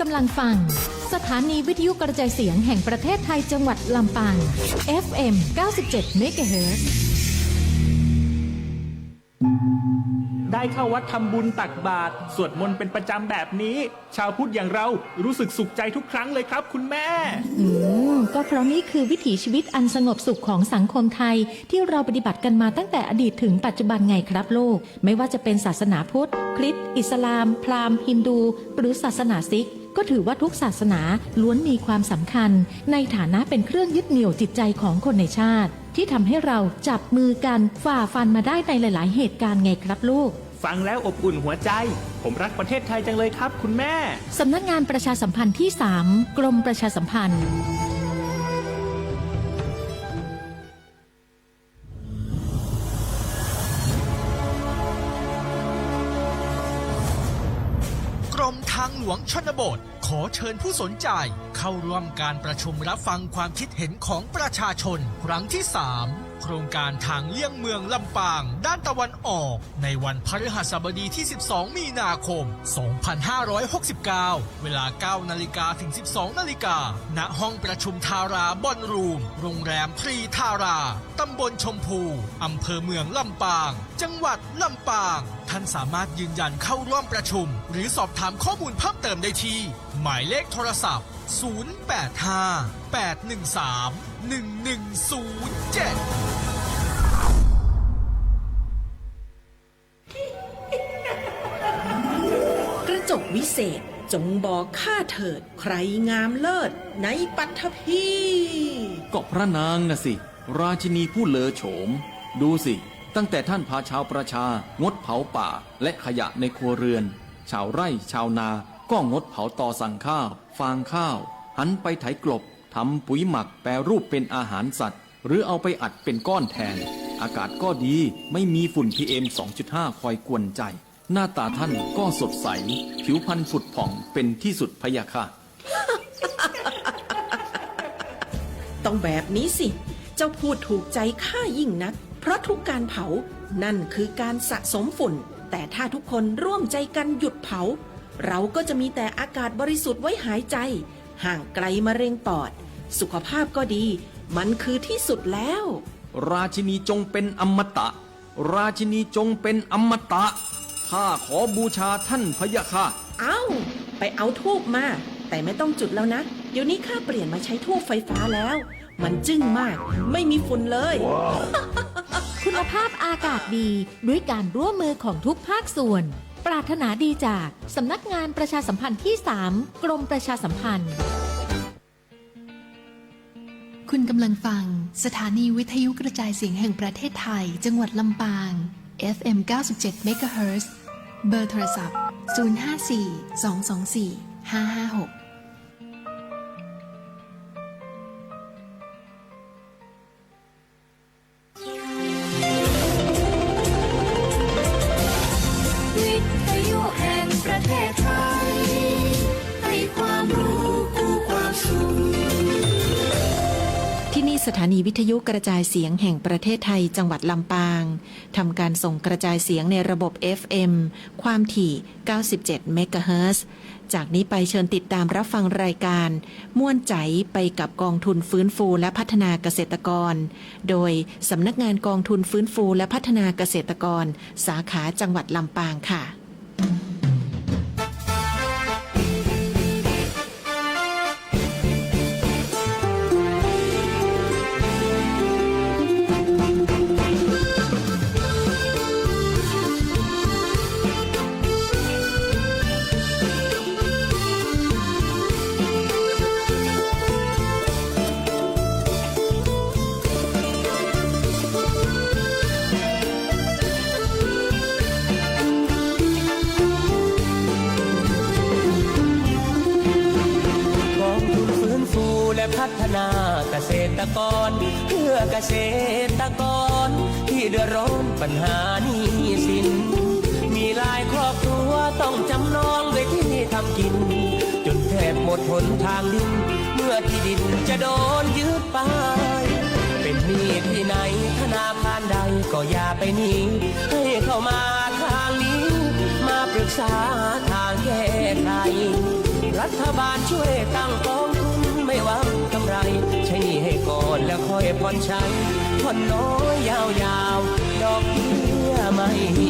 ำลังฟังสถานีวิทยุกระจายเสียงแห่งประเทศไทยจังหวัดลำปาง FM 97 MHz ได้เข้าวัดทำบุญตักบาตรสวดมนต์เป็นประจำแบบนี้ชาวพุทธอย่างเรารู้สึกสุขใจทุกครั้งเลยครับคุณแม่ก็เพราะนี่คือวิถีชีวิตอันสงบสุขของสังคมไทยที่เราปฏิบัติกันมาตั้งแต่อดีตถึงปัจจุบันไงครับลูกไม่ว่าจะเป็นศาสนาพุทธคริสต์อิสลามพราหมณ์ฮินดูหรือศาสนาซิกก็ถือว่าทุกศาสนาล้วนมีความสำคัญในฐานะเป็นเครื่องยึดเหนี่ยวจิตใจของคนในชาติที่ทำให้เราจับมือกันฝ่าฟันมาได้ในหลายๆเหตุการณ์ไงครับลูกฟังแล้วอบอุ่นหัวใจผมรักประเทศไทยจังเลยครับคุณแม่สำนักงานประชาสัมพันธ์ที่ 3 กรมประชาสัมพันธ์กรมทางหลวงชนบทขอเชิญผู้สนใจเข้าร่วมการประชุมรับฟังความคิดเห็นของประชาชนครั้งที่ 3 โครงการทางเลี่ยงเมืองลำปางด้านตะวันออกในวันพฤหัสบดีที่ 12 มีนาคม 2569 เวลา 9 นาฬิกาถึง 12 นาฬิกาณห้องประชุมทาราบอนรูมโรงแรมทรีทาราตำบลชมพูอำเภอเมืองลำปางจังหวัดลำปางท่านสามารถยืนยันเข้าร่วมประชุมหรือสอบถามข้อมูลเพิ่มเติมได้ที่หมายเลขโทรศัพท์ 085-813-1107กระจกวิเศษจงบอกข้าเถิดใครงามเลิศในปัทภีก็พระนางน่ะสิราชินีผู้เลอโฉมดูสิตั้งแต่ท่านพาชาวประชางดเผาป่าและขยะในครัวเรือนชาวไร่ชาวนาก็งดเผาตอสั่งข้าวฟางข้าวหันไปไถกลบทำปุ๋ยหมักแปรรูปเป็นอาหารสัตว์หรือเอาไปอัดเป็นก้อนแทนอากาศก็ดีไม่มีฝุ่น PM 2.5 คอยกวนใจหน้าตาท่านก็สดใสผิวพรรณผุดผ่องเป็นที่สุดพะยะค่ะ ต้องแบบนี้สิเจ้าพูดถูกใจข้ายิ่งนักเพราะทุกการเผานั่นคือการสะสมฝุ่นแต่ถ้าทุกคนร่วมใจกันหยุดเผาเราก็จะมีแต่อากาศบริสุทธิ์ไว้หายใจห่างไกลมะเร็งปอดสุขภาพก็ดีมันคือที่สุดแล้วราชินีจงเป็นอมตะราชินีจงเป็นอมตะข้าขอบูชาท่านพะยะค่ะไปเอาธูปมาแต่ไม่ต้องจุดแล้วนะเดี๋ยวนี้ข้าเปลี่ยนมาใช้ธูปไฟฟ้าแล้วมันจึ้งมากไม่มีฝุ่นเลย คุณภาพอากาศดีด้วยการร่วมมือของทุกภาคส่วนปรารถนาดีจากสำนักงานประชาสัมพันธ์ที่ 3 กรมประชาสัมพันธ์คุณกำลังฟังสถานีวิทยุกระจายเสียงแห่งประเทศไทยจังหวัดลำปาง FM 97 MHz เบอร์โทรศัพท์ 054 224 556สถานีวิทยุกระจายเสียงแห่งประเทศไทยจังหวัดลำปางทำการส่งกระจายเสียงในระบบ FM ความถี่ 97 เมกะเฮิรตซ์จากนี้ไปเชิญติดตามรับฟังรายการม่วนใจไปกับกองทุนฟื้นฟูและพัฒนาเกษตรกรโดยสำนักงานกองทุนฟื้นฟูและพัฒนาเกษตรกรสาขาจังหวัดลำปางค่ะพัฒนาเกษตรกรเพื่อเกษตรกรที่เดือดร้อนปัญหาหนี้สินมีหลายครอบครัวต้องจำนองไว้ที่ทำกินจนแทบหมดหนทางดินเมื่อที่ดินจะโดนยึดไปเป็นหนี้ที่ไหนธนาคารใดก็อย่าไปหนีให้เข้ามาทางนี้มาปรึกษาทางแก้ไขรั รัฐบาลช่วยตั้งกองทุนไม่หวังกำไรใช้หนี้ให้ก่อนแล้วค่อยผ่อนใช้ผ่อนน้อยยาวๆดอกเบี้ยไม่มี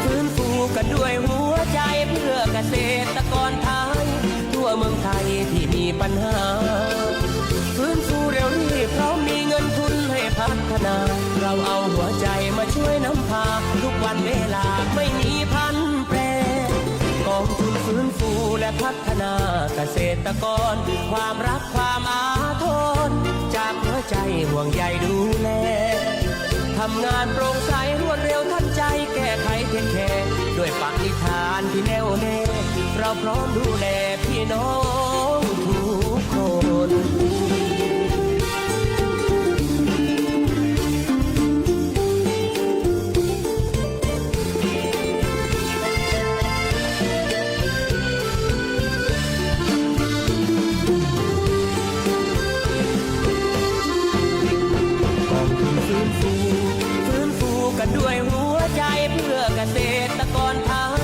ฟื้นฟูกันด้วยหัวใจเพื่อเกษตรกรไทยทั่วเมืองไทยที่มีปัญหาฟื้นฟูเร็วรีบเพราะมีเงินทุนให้พัฒนาเราเอาหัวใจมาช่วยนำพาทุกวันเวลาไม่มีพันแปรกองทุนฟื้นฟูและพัฒนาเกษตรกรความรักความอาทรจากหัวใจห่วงใยดูแลทำงานโปร่งใสรวดเร็วทันใจแก้ไขเพียงแค่ด้วยปณิธานที่แน่วแน่เราพร้อมดูแลพี่น้องทุกคนฟื้นฟูกันด้วยหัวใจเพื่อเกษตรกรไทย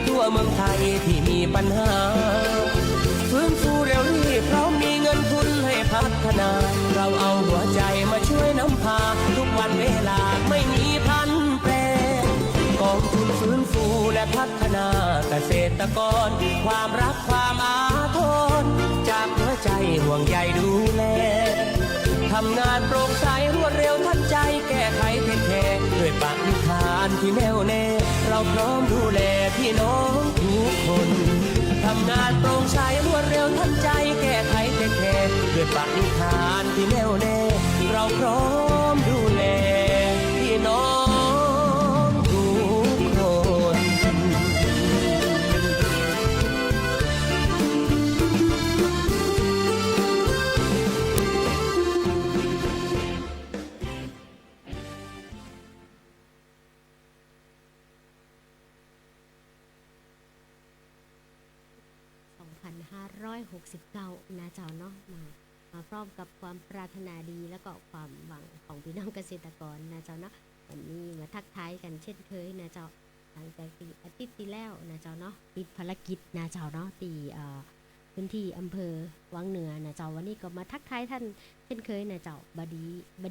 ทั่วเมืองไทยที่มีปัญหาฟื้นฟูเร็วรีบเพราะมีเงินทุนให้พัฒนาเราเอาหัวใจมาช่วยนำพาทุกวันเวลาไม่มีพันแปรกองทุนฟื้นฟูและพัฒนาเกษตรกรความรักความอาทรจากหัวใจห่วงใยดูแลทำงานโปร่งใสรวดเร็วทันใจแก้ไขเพียงแค่ด้วยปณิธานที่แน่วแน่เราพร้อมดูแลพี่น้องทุกคนทำงานโปร่งใสรวดเร็วทันใจแก้ไขเพียงแค่ด้วยปณิธานที่แน่วแน่เราพร้อมดูแลพี่น้องทุกคน 2569นะเจ้าเนาะมาพร้อมกับความปรารถนาดีแล้วก็ความหวังของพี่น้องเกษตรกรนะเจ้าเนาะวันนี้มาทักทายกันเช่นเคยนะเจ้าหลังจากที่อาทิตย์ที่แล้วนะเจ้าเนาะติดภารกิจนะเจ้าเนาะที่พื้นที่อำเภอวังเหนือนะเจ้าวันนี้ก็มาทักทายท่านเช่นเคยนะเจ้าบ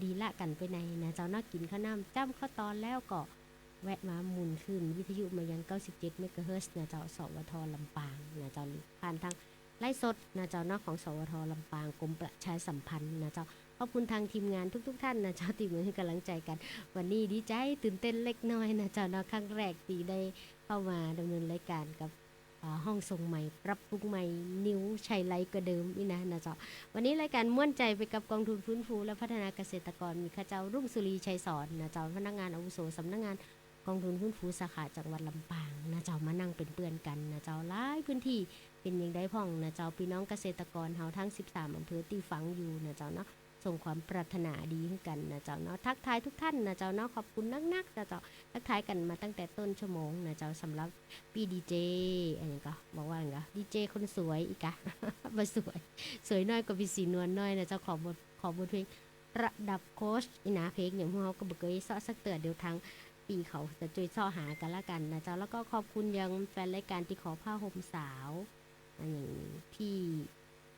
ดีละกันไปในนะเจ้าเนาะกินข้าวน้ำจ้ำข้าวตอนแล้วก็แวะมาหมุนขึ้นวิทยุมายัง97เมกะเฮิรตซ์นะเจ้าสวทลำปางนะเจ้าผ่านทางไล่สดนะเจ้าเนาะของสวทลำปางกรมประชาสัมพันธ์นะเจ้าขอบคุณทางทีมงานทุกท่านนะเจ้าที่มาให้กำลังใจกันวันนี้ดีใจตื่นเต้นเล็กน้อยนะเจ้าเนาะครั้งแรกตีได้เข้ามาดำเนินรายการกับห้องส่งใหม่ปรับปรุงใหม่นิ้วชัยไลกว่าเดิมนี่นะเจ้าวันนี้รายการม่วนใจไปกับกองทุนฟื้นฟูและพัฒนาเกษตรกรมีข้าเจ้ารุ่งสุรีชัยสอนนะเจ้าพนักงานอาวุโสสำนักงานกองทุนฟื้นฟูสาขาจังหวัดลำปางนะเจ้ามานั่งเป็นเพื่อนกันนะเจ้าหลายพื้นที่เป็นอย่างได้พ่องนะเจ้าพี่น้องเกษตรกรเฮาทั้ง13อำเภอที่ฝังอยู่นะเจ้าเนาะส่งความปรารถนาดีให้กันนะเจ้าเนาะทักทายทุกท่านนะเจ้าเนาะขอบคุณนักๆนะเจ้าทักทายกันมาตั้งแต่ต้นชั่วโมงนะเจ้าสำหรับพี่ดีเจอะไรก็บอกว่าอะไรก็ดีเจคนสวยอีกอะมาสวยน้อยกว่าพี่สีนวลน้อยนะเจ้าขอบทเพลงระดับโค้ชอีนาเพลงอย่างพวกเราก็บอกเคยซ้อสักเตือนเดี๋ยวทางปีเขาจะช่วยซ้อหากันละกันนะเจ้าแล้วก็ขอบคุณยังแฟนรายการที่ขอผ้าห่มสาวอย่างพี่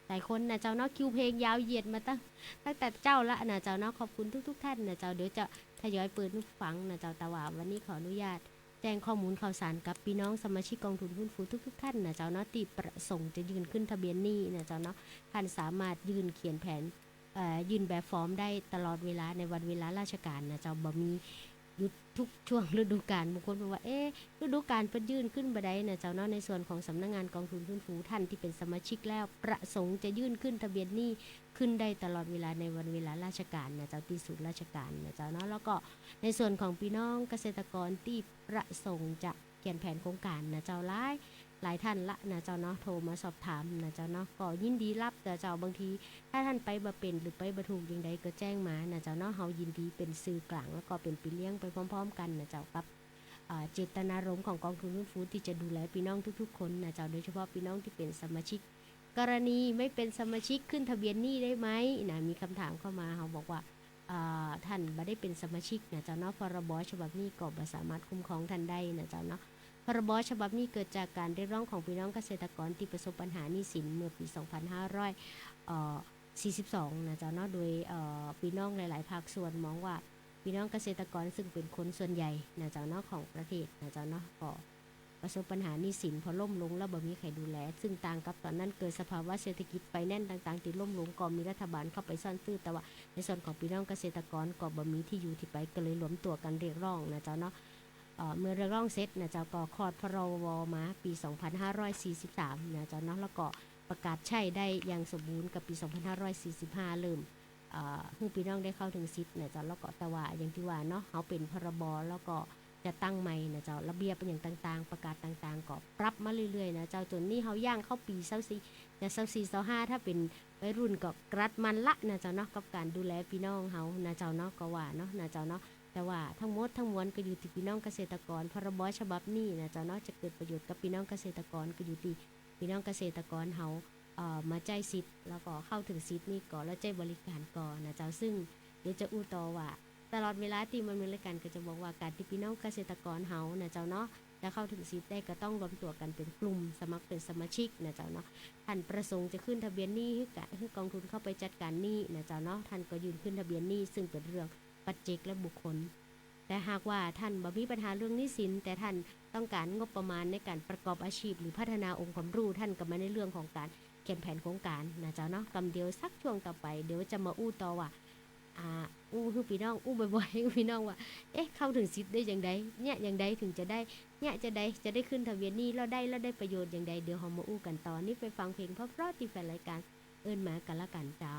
หลายคนนะเจ้าเนาะคิวเพลงยาวเหยียดมาตั้งแต่เจ้าละนะเจ้าเนาะขอบคุณทุกท่านนะเจ้าเดี๋ยวจะทยอยเปิดนุฟังนะเจ้าแต่ว่าวันนี้ขออนุญาตแจ้งข้อมูลข่าวสารกับพี่น้องสมาชิกกองทุนฟื้นฟูทุกท่านนะเจ้าเนาะที่ประสงค์จะยื่นขึ้นทะเบียนหนี้นะเจ้าเนาะท่านสามารถยื่นเขียนแผนยื่นแบบฟอร์มได้ตลอดเวลาในวันเวลาราชการนะเจ้าบ่มีหยุดทุกช่วงฤดูกาลบางคนบอกว่าฤดูกาลเพิ่นยื่นขึ้นบ่ได้นะเจ้าเนาะในส่วนของสำนักงานกองทุนฟื้นฟูท่านที่เป็นสมาชิกแล้วประสงค์จะยื่นขึ้นทะเบียนหนี้ขึ้นได้ตลอดเวลาในวันเวลาราชการนะเจ้าที่ศูนย์ราชการนะเจ้าเนาะแล้วก็ในส่วนของพี่น้องเกษตรกรที่ประสงค์จะเขียนแผนโครงการนะเจ้าหลายท่านละนะเจ้าเนาะโทรมาสอบถามนะเจ้าเนาะก็ยินดีรับแต่เจ้าบางทีถ้าท่านไปบ่เป็นหรือไปบ่ถูกอย่างใดก็แจ้งมานะเจ้าเนาะเฮายินดีเป็นสื่อกลางแล้วก็เป็นพี่เลี้ยงไปพร้อมๆกันนะเจ้าครับเจตนารมณ์ของกองทุนฟื้นฟูที่จะดูแลพี่น้องทุกๆคนนะเจ้าโดยเฉพาะพี่น้องที่เป็นสมาชิก กรณีไม่เป็นสมาชิกขึ้นทะเบียนหนี้ได้ไหมนะมีคำถามเข้ามาเขาบอกว่าท่านไม่ได้เป็นสมาชิกนะเจ้าเนาะพรบฉบับนี้ก็บ่สามารถคุ้มครองท่านได้นะเจ้าเนาะพรบฉบับนี้เกิดจากการเรียกร้องของพี่น้องเกษตรกรที่ประสบปัญหาหนี้สินเมื่อปี 2542 นะเจ้าเนาะโดยพี่น้องหลายๆภาคส่วนมองว่าพี่น้องเกษตรกรซึ่งเป็นคนส่วนใหญ่นะเจ้าเนาะของประเทศนะเจ้าเนาะก็ประสบปัญหาหนี้สินพอล่มลงแล้วบ่มีใครดูแลซึ่งต่างกับตอนนั้นเกิดสภาวะเศรษฐกิจไปแน่นต่างๆที่ล่มลงก็มีรัฐบาลเข้าไปซ่อนตื้อแต่ว่าในส่วนของพี่น้องเกษตรกรก็บ่มีที่อยู่ที่ไปก็เลยรวมตัวกันเรียกร้องนะเจ้าเนาะเมื่อเรียกร้องเสร็จนะเจ้าก็คลอดพรบมาปี 2543 นะเจ้าเนาะแล้วก็ประกาศใช้ได้อย่างสมบูรณ์กับปี 2545 เริ่มให้พี่น้องได้เข้าถึงสิทธิ์นะเจ้าแล้วก็แต่ว่าอย่างที่ว่าเนาะเขาเป็นพรบแล้วก็จะตั้งใหม่นะเจ้าระเบียบเป็นอย่างต่างๆประกาศต่างๆก็ปรับมาเรื่อยๆนะเจ้าจนนี่เขาย่างเข้าปี24จะ24 25ถ้าเป็นวัยรุ่นก็กรัดมันละนะเจ้าเนาะกับการดูแลพี่น้องเขานะเจ้าเนาะก็ว่าเนาะนะเจ้าเนาะแต่ว่าทั้งหมดทั้งมวลก็อยู่ที่พี่น้องเกษตรกรพรบฉบับนี้นะเจ้าเนาะจะเกิดประโยชน์กับพี่น้องเกษตรกรก็อยู่ที่พี่น้องเกษตรกรเขามาใจสิทธิ์แล้วก็เข้าถึงสิทธิ์นี่ก่อนแล้วใจบริการก่อนนะเจ้าซึ่งเดี๋ยวจะอู้ต่อว่าตลอดเวลาที่มันมีรายการก็จะบอกว่าการที่พี่น้องเกษตรกรเฮานะเจ้าเนาะจะเข้าถึงสิทธิ์ได้ก็ต้องรวมตัวกันเป็นกลุ่มสมัครเป็นสมาชิกนะเจ้าเนาะท่านประสงค์จะขึ้นทะเบียนหนี้ให้กองทุนเข้าไปจัดการหนี้นะเจ้าเนาะท่านก็ยื่นขึ้นทะเบียนหนี้ซึ่งเป็นเรื่องปัจเจกและบุคคลแต่หากว่าท่านบ่มีปัญหาเรื่องหนี้สินแต่ท่านต้องการงบประมาณในการประกอบอาชีพหรือพัฒนาองค์ความรู้ท่านก็มาในเรื่องของการเขียนแผนโครงการนะเจ้าเนาะกำเดียวสักช่วงต่อไปเดี๋ยวจะมาอู้ต่อว่าคือพี่น้องบ่อยๆพี่น้องว่าเข้าถึงสิทธิ์ได้อย่างใดเนี่ยอย่างใดถึงจะได้เนี่ยจะได้ขึ้นทะเบียนหนี้แล้วได้ประโยชน์อย่างใดเดี๋ยวเรามาอู้กันต่อนี่ไปฟังเพลงเพราะๆที่แฟนรายการเอิ้นมากันละกันเจ้า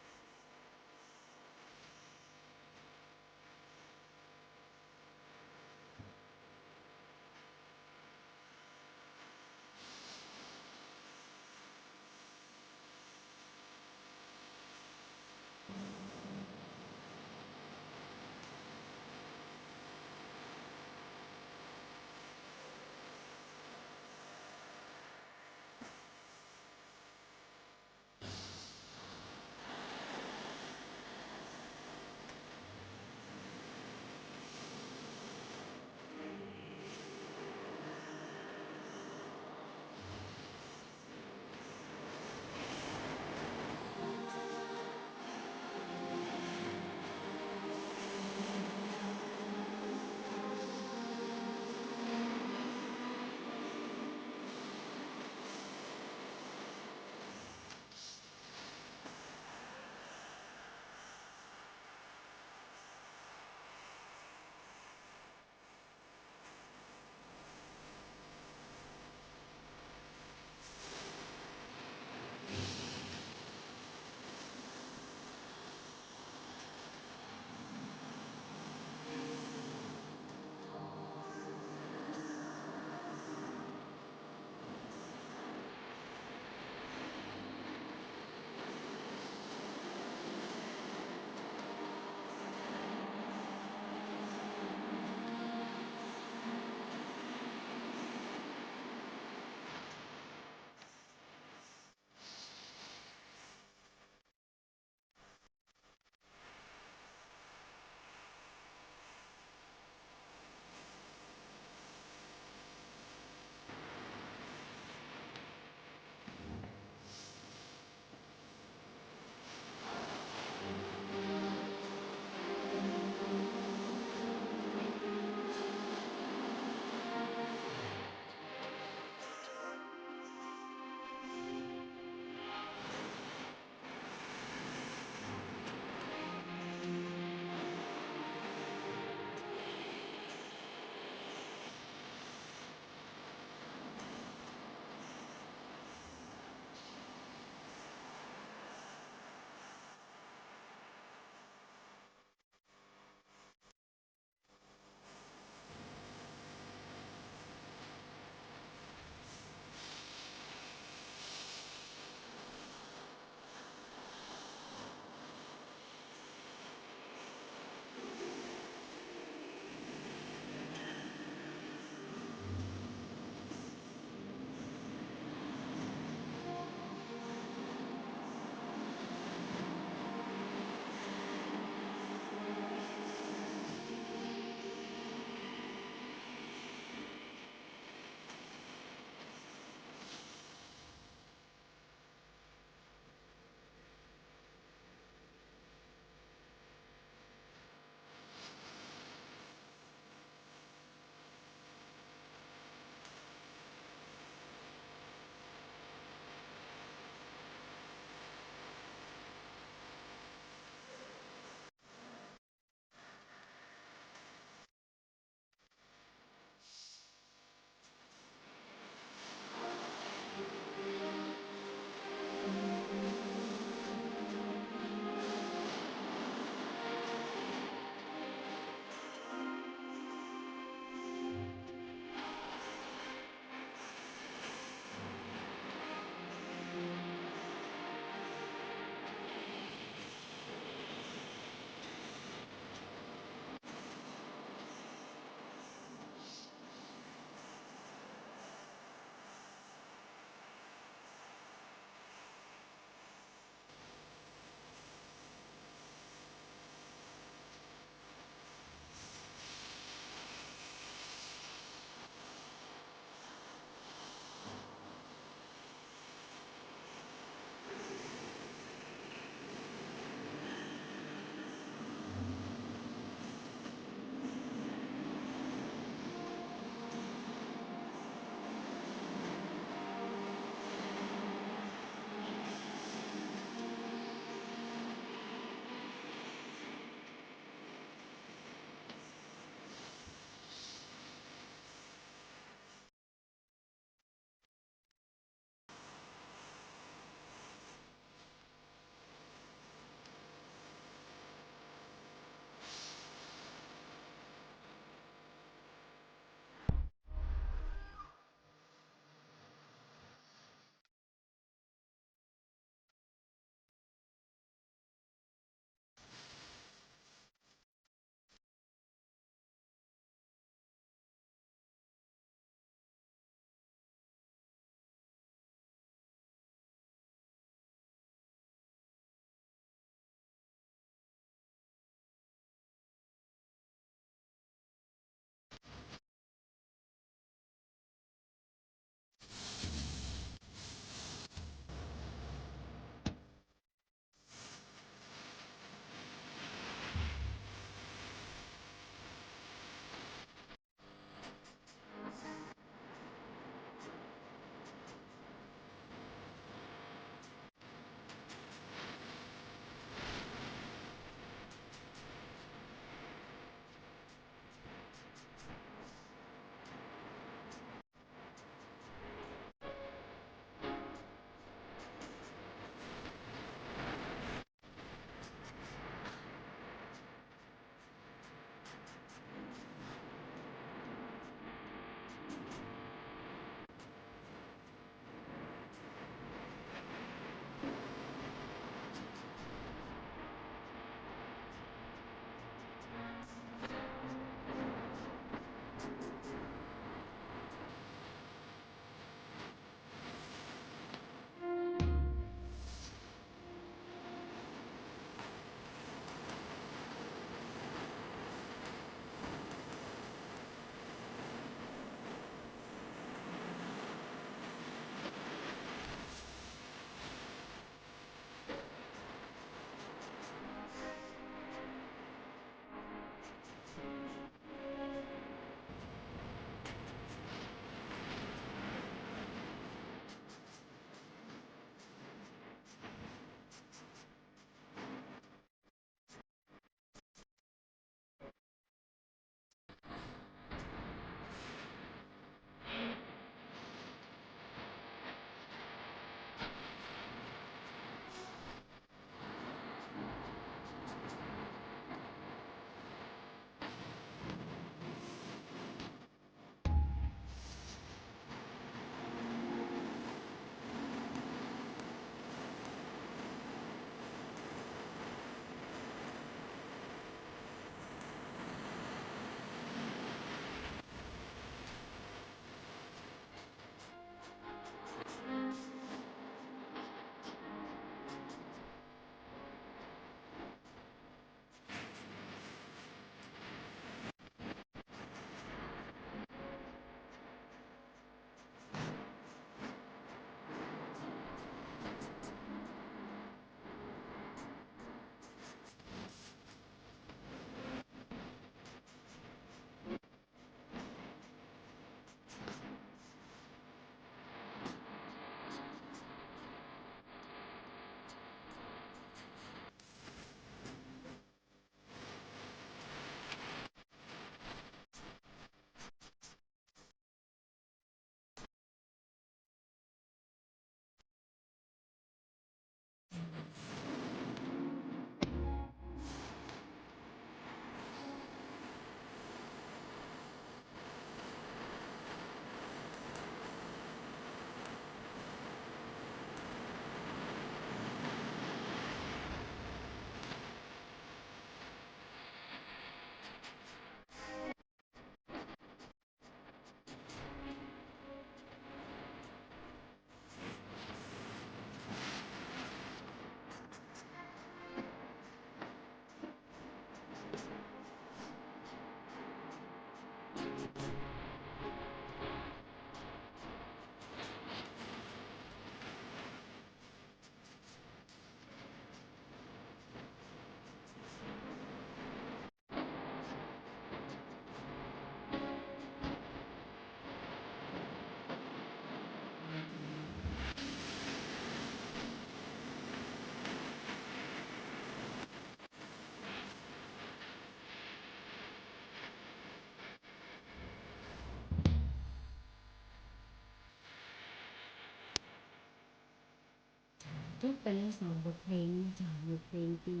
จบไปแล้วสองบทเพลงจากบทเพลงที่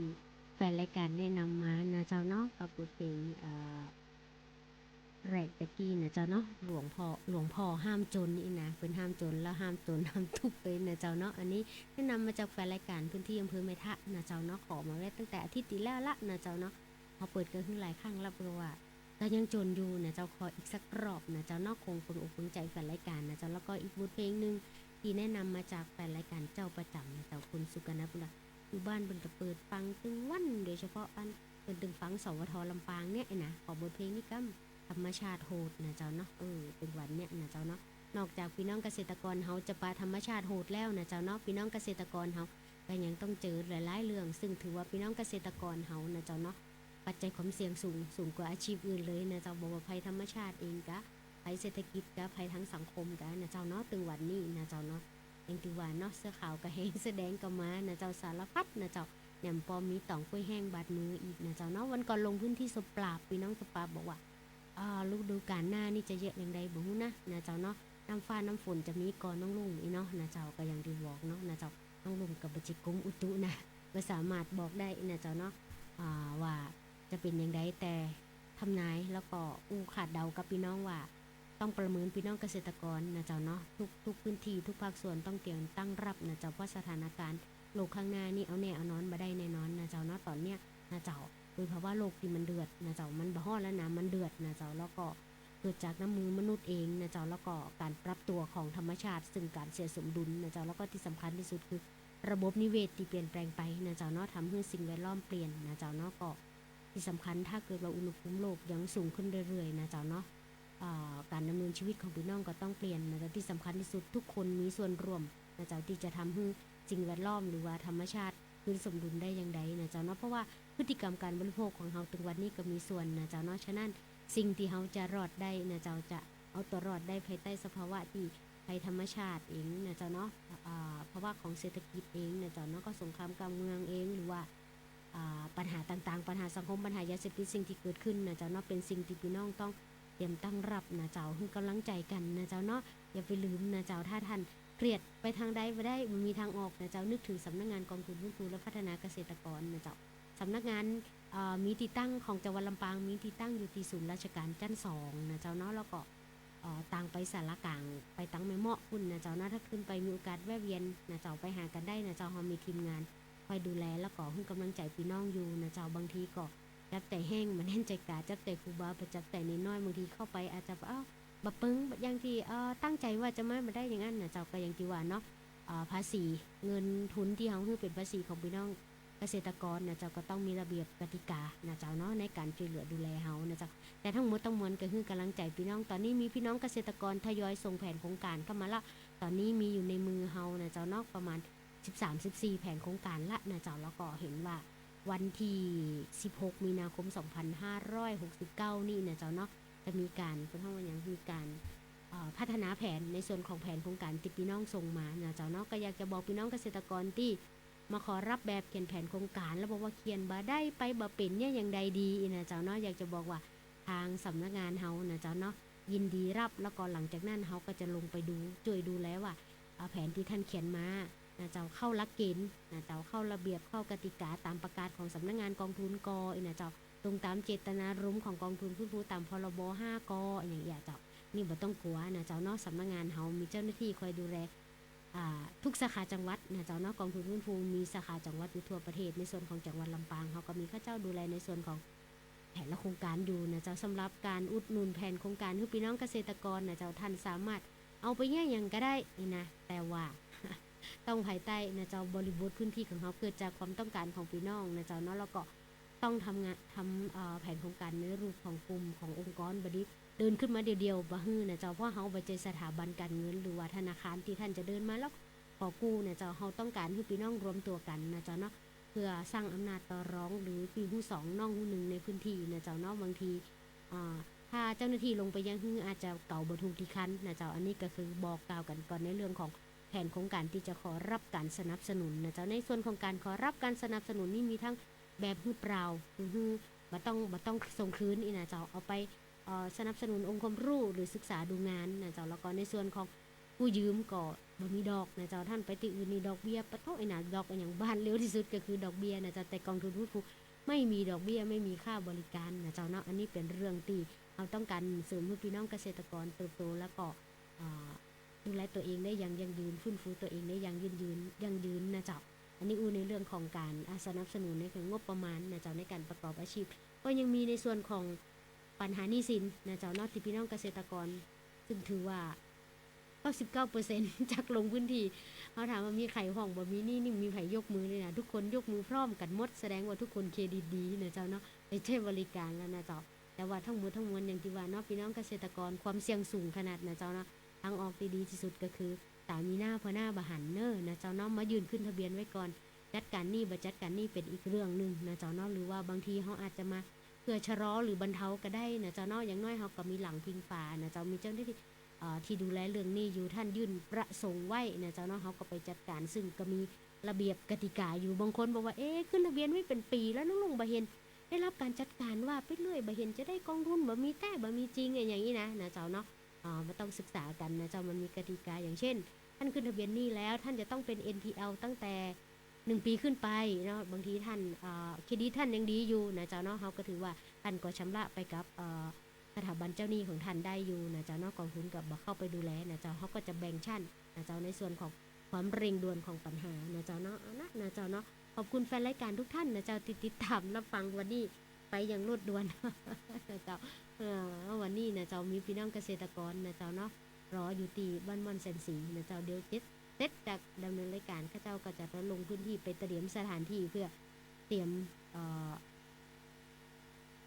แฟนรายการแนะนำมานะเจ้าเนาะกับบทเพลงแรกตะกี้นะเจ้าเนาะหลวงพ่อห้ามจนนี่นะเป็นห้ามจนแล้วห้ามจนห้ามทุกข์เลยนะเจ้าเนาะอันนี้แนะนำมาจากแฟนรายการพื้นที่อำเภอเมทะนะเจ้าเนาะขอมาไว้ตั้งแต่อาทิตย์ที่แล้วละนะเจ้าเนาะพอเปิดกันขึ้นหลายครั้งแล้วเพราะว่าก็ยังจนอยู่นะเจ้าขออีกสักรอบนะเจ้าเนาะคงคนอกคนใจแฟนรายการนะเจ้าแล้วก็อีกบทเพลงนึงที่แนะนำมาจากแฟนรายการเจ้าประจำนะเจ้าคุณสุกนันท์อยู่บ้านเพิ่นก็เปิดฟังตึงวันโดยเฉพาะอันเพิ่นตึงฟังสวทลำปางเนี่ยนะขอบทเพลงนี้ก็ธรรมชาติโหดนะเจ้าเนาะเป็นวันเนี่ยนะเจ้าเนาะนอกจากพี่น้องเกษตรกรเฮาจะปาธรรมชาติโหดแล้วนะเจ้าเนาะพี่น้องเกษตรกรเฮาก็ยังต้องเจอหลายๆเรื่องซึ่งถือว่าพี่น้องเกษตรกรเฮานะเจ้าเนาะปัจจัยความเสี่ยงสูงกว่าอาชีพอื่นเลยนะเจ้าบอกว่าภัยธรรมชาติเองกะภัยเศรษฐกิจกะภัยทั้งสังคมกะนะเจ้าเนาะตึงวันนี้นะเจ้าเนาะเองถือว่าเนาะเสื้อขาวกะแห้งเสื้อแดงก็มานะเจ้าสารพัดนะเจ้าแหนมปอมมีต่องกล้วยแห้งบาดมืออีกนะเจ้าเนาะวันก่อนลงพื้นที่สปราบพี่น้องสปราบบอกว่าฤดูกาลหน้านี่จะเยอะอย่างใดบ่ฮู้นะเจ้าเนาะน้ำฟ้าน้ำฝนจะมีก่อนน้องลุงอีเนาะนะเจ้าก็อย่างที่บอกเนาะนะเจ้าน้องลุงกับบัจิกรมอุตุนะก็สามารถบอกได้นะเจ้าเนาะว่าจะเป็นอย่างใดแต่ทำนายแล้วก็ขาดเดากับพี่น้องว่าต้องประเมินพี่น้องเกษตรกรนะเจ้าเนาะทุกพื้นที่ทุกภาคส่วนต้องเตรียมตั้งรับนะเจ้าเพราะสถานการณ์โลกข้างหน้านี่เอาแน่เอานอนมาได้แน่นอนนะเจ้าเนาะตอนเนี้ยนะเจ้าโดยเพราะว่าโลกที่มันเดือดนะเจ้ามันบ่ฮ้อนแล้วนะมันเดือดนะเจ้าแล้วก็เกิดจากน้ำมือมนุษย์เองนะเจ้าแล้วก็การปรับตัวของธรรมชาติซึ่งการเสียสมดุลนะเจ้าแล้วก็ที่สำคัญที่สุดคือระบบนิเวศที่เปลี่ยนแปลงไปนะเจ้าเนาะทำให้สิ่งแวดล้อมเปลี่ยนนะเจ้าเนาะก็ที่สำคัญถ้าเกิดว่าอุณหภูมิโลกยังสูงขึ้นเรื่อยๆนะเจ้าเนาะการดำเนินชีวิตของพี่น้องก็ต้องเปลี่ยนนะแต่ที่สำคัญที่สุดทุกคนมีส่วนร่วมนะเจ้าที่จะทำให้สิ่งแวดล้อมหรือว่าธรรมชาติคืนสมดุลได้อย่างใดนะเจ้าเนาะเพราะว่าพฤติกรรมการบริโภคของเราถึงวันนี้ก็มีส่วนนะเจ้าเนาะฉะนั้นสิ่งที่เราจะรอดได้นะเจ้าจะเอาตัวรอดได้ภายใต้สภาวะที่ภัยธรรมชาติเองนะเจ้าเนาะเพราะว่าของเศรษฐกิจเองนะเจ้าเนาะก็สงครามกลางเมืองเองหรือว่าปัญหาต่างๆปัญหาสังคมปัญหายาเสพติดสิ่งที่เกิดขึ้นนะเจ้าเนาะเป็นสิ่งที่พี่น้องต้องเตรียมตั้งรับนะเจ้าให้กำลังใจกันนะเจ้าเนาะอย่าไปลืมนะเจ้าถ้าท่านเครียดไปทางใดไปได้มันมีทางออกนะเจ้านึกถึงสำนักงานกองทุนฟื้นฟูและพัฒนาเกษตรกรนะเจ้าสำนักงานมีที่ตั้งของจังหวัดลำปางมีที่ตั้งอยู่ที่ศูนย์ราชการจันทร์2นะเจ้าเนาะแล้วก็ต่างไปสารกลางไปตั้งแม่เมาะคุณนะเจ้านะถ้าขึ้นไปมีโอกาสแวะเวียนนะเจ้าไปหากันได้นะเจ้าเรามีทีมงานคอยดูแลแล้วก็ให้กำลังใจพี่น้องอยู่นะเจ้าบางทีก็จับแต่แห้งมันแน่นใจกาจับแต่ครูบาประจับแต่น้อยบางทีเข้าไปอาจจะบะปึ้งอย่างที่ตั้งใจว่าจะมาได้อย่างนั้นนะเจ้าก็อย่างที่ว่าเนาะภาษีเงินทุนที่เขาคือเป็นภาษีของพี่น้องเกษตรกรนะเจ้าก็ต้องมีระเบียบกติกานะเจ้าเนาะในการช่วยเหลือดูแลเขานะเจ้าแต่ทั้งหมดทั้งมวลก็คือกำลังใจพี่น้องตอนนี้มีพี่น้องเกษตรกรทยอยส่งแผนโครงการเข้ามาละตอนนี้มีอยู่ในมือเฮานะเจ้าเนาะประมาณ13-14แผนโครงการละนะเจ้าแล้วก็เห็นว่าวันที่16มีนาคม2569นี่นะเจ้าเนาะจะมีการเพิ่นเฮาว่าหยังมีการพัฒนาแผนในส่วนของแผนโครงการที่พี่น้องส่งมานะเจ้าเนาะก็อยากจะบอกพี่น้องเกษตรกรที่มาขอรับแบบเขียนแผนโครงการแล้วบอกว่าเขียนบ่ได้ไปบ่เป็นเนี่ยอย่างใดดีนะเจ้าเนาะอยากจะบอกว่าทางสำนักงานเฮานะเจ้าเนาะยินดีรับแล้วก็หลังจากนั้นเฮาก็จะลงไปดูช่วยดูแลว่าแผนที่ท่านเขียนมานะเจ้าเข้าหลักเกณฑ์นะเจ้าเข้าระเบียบเข้ากติกาตามประกาศของสำนักงานกองทุนกนะเจ้าตรงตามเจตนารมณ์ของกองทุนฟื้นฟูตามพรบ5กอย่างเงี้ยเจ้านี่บ่ต้องกลัวนะเจ้าเนาะสำนักงานเฮามีเจ้าหน้าที่คอยดูแลทุกสาขาจังหวัดนะเจ้าเนาะกองทุนฟื้นฟูมีสาขาจังหวัดอยู่ทั่วประเทศในส่วนของจังหวัดลำปางเขาก็มีข้าเจ้าดูแลในส่วนของแผนและโครงการอยู่นะเจ้าสำหรับการอุดหนุนแผนโครงการให้พี่น้องเกษตรกรนะเจ้าท่านสามารถเอาไปแย่อย่างก็ได้นะแต่ว่า ต้องภายใต้นะเจ้าบริบทพื้นที่ของเขาเกิดจากความต้องการของพี่น้องนะเจ้าเนาะแล้วก็ต้องทำงานแผนโครงการในรูปของกลุ่มขององค์กรบริเดินขึ้นมาเดียวๆบ่ฮื้อนะเจ้าเพราะเฮาไปเจอสถาบันการเงินหรือว่าธนาคารที่ท่านจะเดินมาแล้วขอกู้นะเจ้าเฮาต้องการให้พี่น้องรวมตัวกันนะเจ้าเนาะเพื่อสร้างอำนาจต่อรองหรือพี่ผู้สองน้องผู้หนึ่งในพื้นที่นะเจ้าเนาะบางทีถ้าเจ้าหน้าที่ลงไปยังฮื้ออาจจะเก่าบ่ถูกที่คันนะเจ้าอันนี้ก็คือบอกกล่าวกันก่อนในเรื่องของแผนโครงการที่จะขอรับการสนับสนุนนะเจ้าในส่วนของการขอรับการสนับสนุนนี่มีทั้งแบบฮื้อเปล่าฮื้อบ่ต้องส่งคืนอีนะเจ้าเอาไปสนับสนุนองค์ความรู้หรือศึกษาดูงานนะเจ้าแล้วก็ในส่วนของผู้ยืมก็ บ่มีดอกนะเจ้าท่านไปที่อื่นนี่ดอกเบี้ยปะโทไอ้น่ะดอกอย่างบ้านเร็วที่สุดก็คือดอกเบี้ยนะเจ้าแต่กองทุนหุ้นฟูไม่มีดอกเบี้ยไม่มีค่าบริการนะเจ้าเนาะอันนี้เป็นเรื่องที่เราต้องการเสริมให้พี่น้องเกษตรกรเติบโตแล้วก็ดูแลตัวเองได้อย่างยั่งยืนฟื้นฟูตัวเองได้อย่างยั่งยืนนะเจ้าอันนี้ในเรื่องของการสนับสนุนในงบประมาณนะเจ้าในการประกอบอาชีพก็ยังมีในส่วนของปัญหาหนี้สินนะเจ้าเนาะที่พี่น้องเกษตรกรซึ่งถือว่า99% จากลงพื้นที่เขาถามว่ามีใครห้องบ่มีนี่มีใครยกมือเลยนะทุกคนยกมือพร้อมกันหมดแสดงว่าทุกคนเครดิตดีนะเจ้าเนาะไปใช้บริการแล้วนะเจ้าแต่ว่าทั้งหมดทั้งมวลอย่างที่ว่าเนาะพี่น้องเกษตรกรความเสี่ยงสูงขนาดนะเจ้าเนาะทางออกดีที่สุดก็คือตามีหน้าพอหน้าบหันเนอนะเจ้าเนาะมายืนขึ้นทะเบียนไว้ก่อนจัดการหนี้บ่จัดการหนี้เป็นอีกเรื่องนึงนะเจ้าเนาะหรือว่าบางทีเขาอาจจะมาเพื่อชะลอหรือบรรเทาก็ได้นะเจ้าเนาะอย่างน้อยเขาก็มีหลังพิงฟ้านะเจ้ามีเจ้าหน้าที่ที่ดูแลเรื่องนี้อยู่ท่านยื่นประสงค์ไว้นะเจ้าเนาะเขาก็ไปจัดการซึ่งก็มีระเบียบกติกาอยู่บางคนบอกว่าขึ้นทะเบียนไว้เป็นปีแล้วน้องลงบ่เห็นได้รับการจัดการว่าไปเรื่อยบ่เห็นจะได้กองทุนบ่มีแต่บ่มีจริงอย่างนี้นะเจ้าเนาะมาต้องศึกษากันนะเจ้ามันมีกติกาอย่างเช่นท่านขึ้นทะเบียนหนี้แล้วท่านจะต้องเป็น NPL ตั้งแต่1 ปีขึ้นไปเนาะบางทีท่านเครดิตท่านยังดีอยู่นะเจ้าเนาะเขาก็ถือว่าท่านก็ชำระไปกับสถาบันเจ้าหนี้ของท่านได้อยู่นะเจ้านอกกองทุนกับเข้าไปดูแลนะเจ้าเขาก็จะแบ่งชั้นนะเจ้าในส่วนของความเร่งด่วนของปัญหานะเจ้าเนาะนะเจ้าเนาะขอบคุณแฟนรายการทุกท่านนะเจ้าติดตามรับฟังวันนี้ไปอย่างรวดด่วน นะเจ้าวันนี้นะเจ้ามีพี่น้องเกษตรกรนะเจ้าเนาะรออยู่ที่บ้านม่อนแสนสีนะเจ้าเดี๋ยวเสร็จจากดำเนินรายการข้าเจ้าก็จะลงพื้นที่ไปเตรียมสถานที่เพื่อเตรียม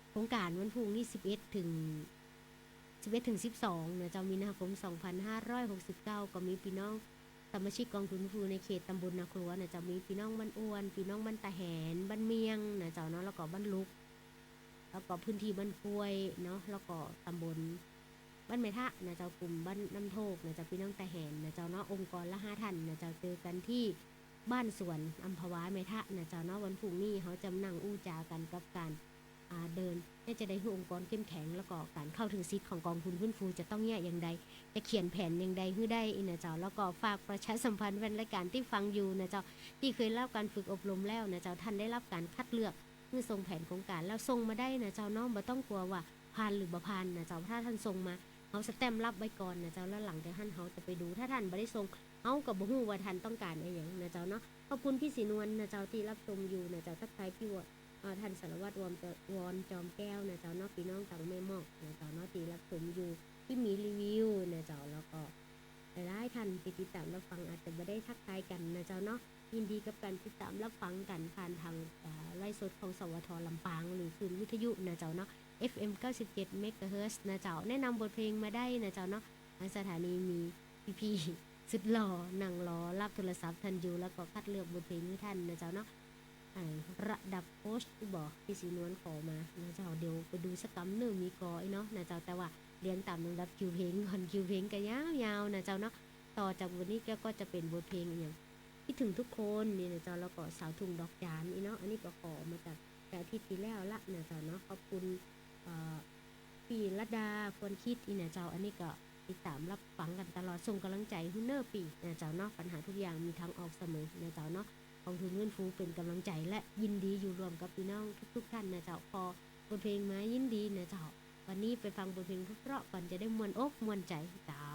โครงการวันพรุ่งนี้11 ถึง 12นะเจ้ามีนาคม 2569 ก็มีพี่น้องสมาชิกกองทุนฟูในเขตตำบลนาครัวนะเจ้ามีพี่น้องบ้านอ้วนพี่น้องบ้านตาแหนบ้านเมียงนะเจ้าเนาะแล้วก็บ้านลุกแล้วก็พื้นที่บ้านกล้วยเนาะแล้วก็ตำบลบ้านเมทะนะเจ้ากลุ่มบ้านน้ำโทกนะเจ้าพี่น้องตาแหนนะเจ้าเนาะองค์กรละ5 ท่านนะเจ้าเจอกันที่บ้านสวนอัมพวาเมทะนะเจ้าเนาะวันพรุ่งนี้เขาจะนั่งอู้จากันกับการเดินจะได้ให้องค์กรเข้มแข็งแล้วก็การเข้าถึงสิทธิ์ของกองทุนฟื้นฟูจะต้องแยกอย่างใดจะเขียนแผนอย่างใดให้ได้นะเจ้าแล้วก็ฝากประชาสัมพันธ์แฟนรายการที่ฟังอยู่นะเจ้าที่เคยรับการฝึกอบรมแล้วนะเจ้าท่านได้รับการคัดเลือกเมื่อส่งแผนโครงการแล้วส่งมาได้นะเจ้าน้องบ่ต้องกลัวว่าผ่านหรือบ่ผ่านนะเจ้าถ้าท่านส่งมาเขาสแตมป์รับไว้ก่อนนะเจ้าแล้วหลังจากท่านเขาจะไปดูถ้าท่านบ่ได้ส่งเขาก็บ่ฮู้ว่าท่านต้องการอะไรอย่างนะเจ้าเนาะขอบคุณพี่ศรีนวลนะเจ้าที่รับชมอยู่นะเจ้าทักทายพี่วท่านสารวัตรวอนจอมแก้วนะเจ้าเนาะพี่น้องต่างแม่หมอกนะเจ้าเนาะที่รับชมอยู่ที่มีรีวิวนะเจ้าแล้วก็หลายท่านที่ติดตามรับฟังอาจจะไม่ได้ทักทายกันนะเจ้าเนาะยินดีกับการติดตามรับฟังกันผ่านทางไลฟ์สดของสวทลำปางหรือคืนวิทยุนะเจ้าเนาะ FM 97 เมกะเฮิรตซ์นะเจ้าแนะนำบทเพลงมาได้นะเจ้าเนาะทางสถานีมีพี่ๆสุดหล่อนั่งรอรับโทรศัพท์ท่านอยู่แล้วก็คัดเลือกบทเพลงให้ท่านนะเจ้าเนาะระดับโค้ชบอกพี่สีนวลขอมานะเจ้าเดี๋ยวไปดูสักกำหนึ่งมีกอเนาะนะเจ้าแต่ว่าเรียงตามลำดับคิวเพลงก่อนคิวเพลงก็ยาวๆนะเจ้าเนาะต่อจากวันนี้ก็จะเป็นบทเพลงอย่างคิดถึงทุกคนนี่นะเจ้าแล้วก็สาวทุ่งดอกจานเนาะอันนี้ก็ขอมาจากแต่ที่ที่แล้วละนะเจ้าเนาะขอบคุณพี่รัตดาควรคิดนะเจ้าอันนี้ก็ติดตามรับฟังกันตลอดส่งกำลังใจฮุนเนอร์ปีนะเจ้าเนาะปัญหาทุกอย่างมีทางออกเสมอนะเจ้าเนาะกองทุนเงินฟูเป็นกำลังใจและยินดีอยู่รวมกับพี่น้องทุกท่านนะเจ้าพอบทเพลงมายินดีนะเจ้าวันนี้ไปฟังบทเพลงเพราะๆก่อนจะได้มวนอกมวนใจเจ้า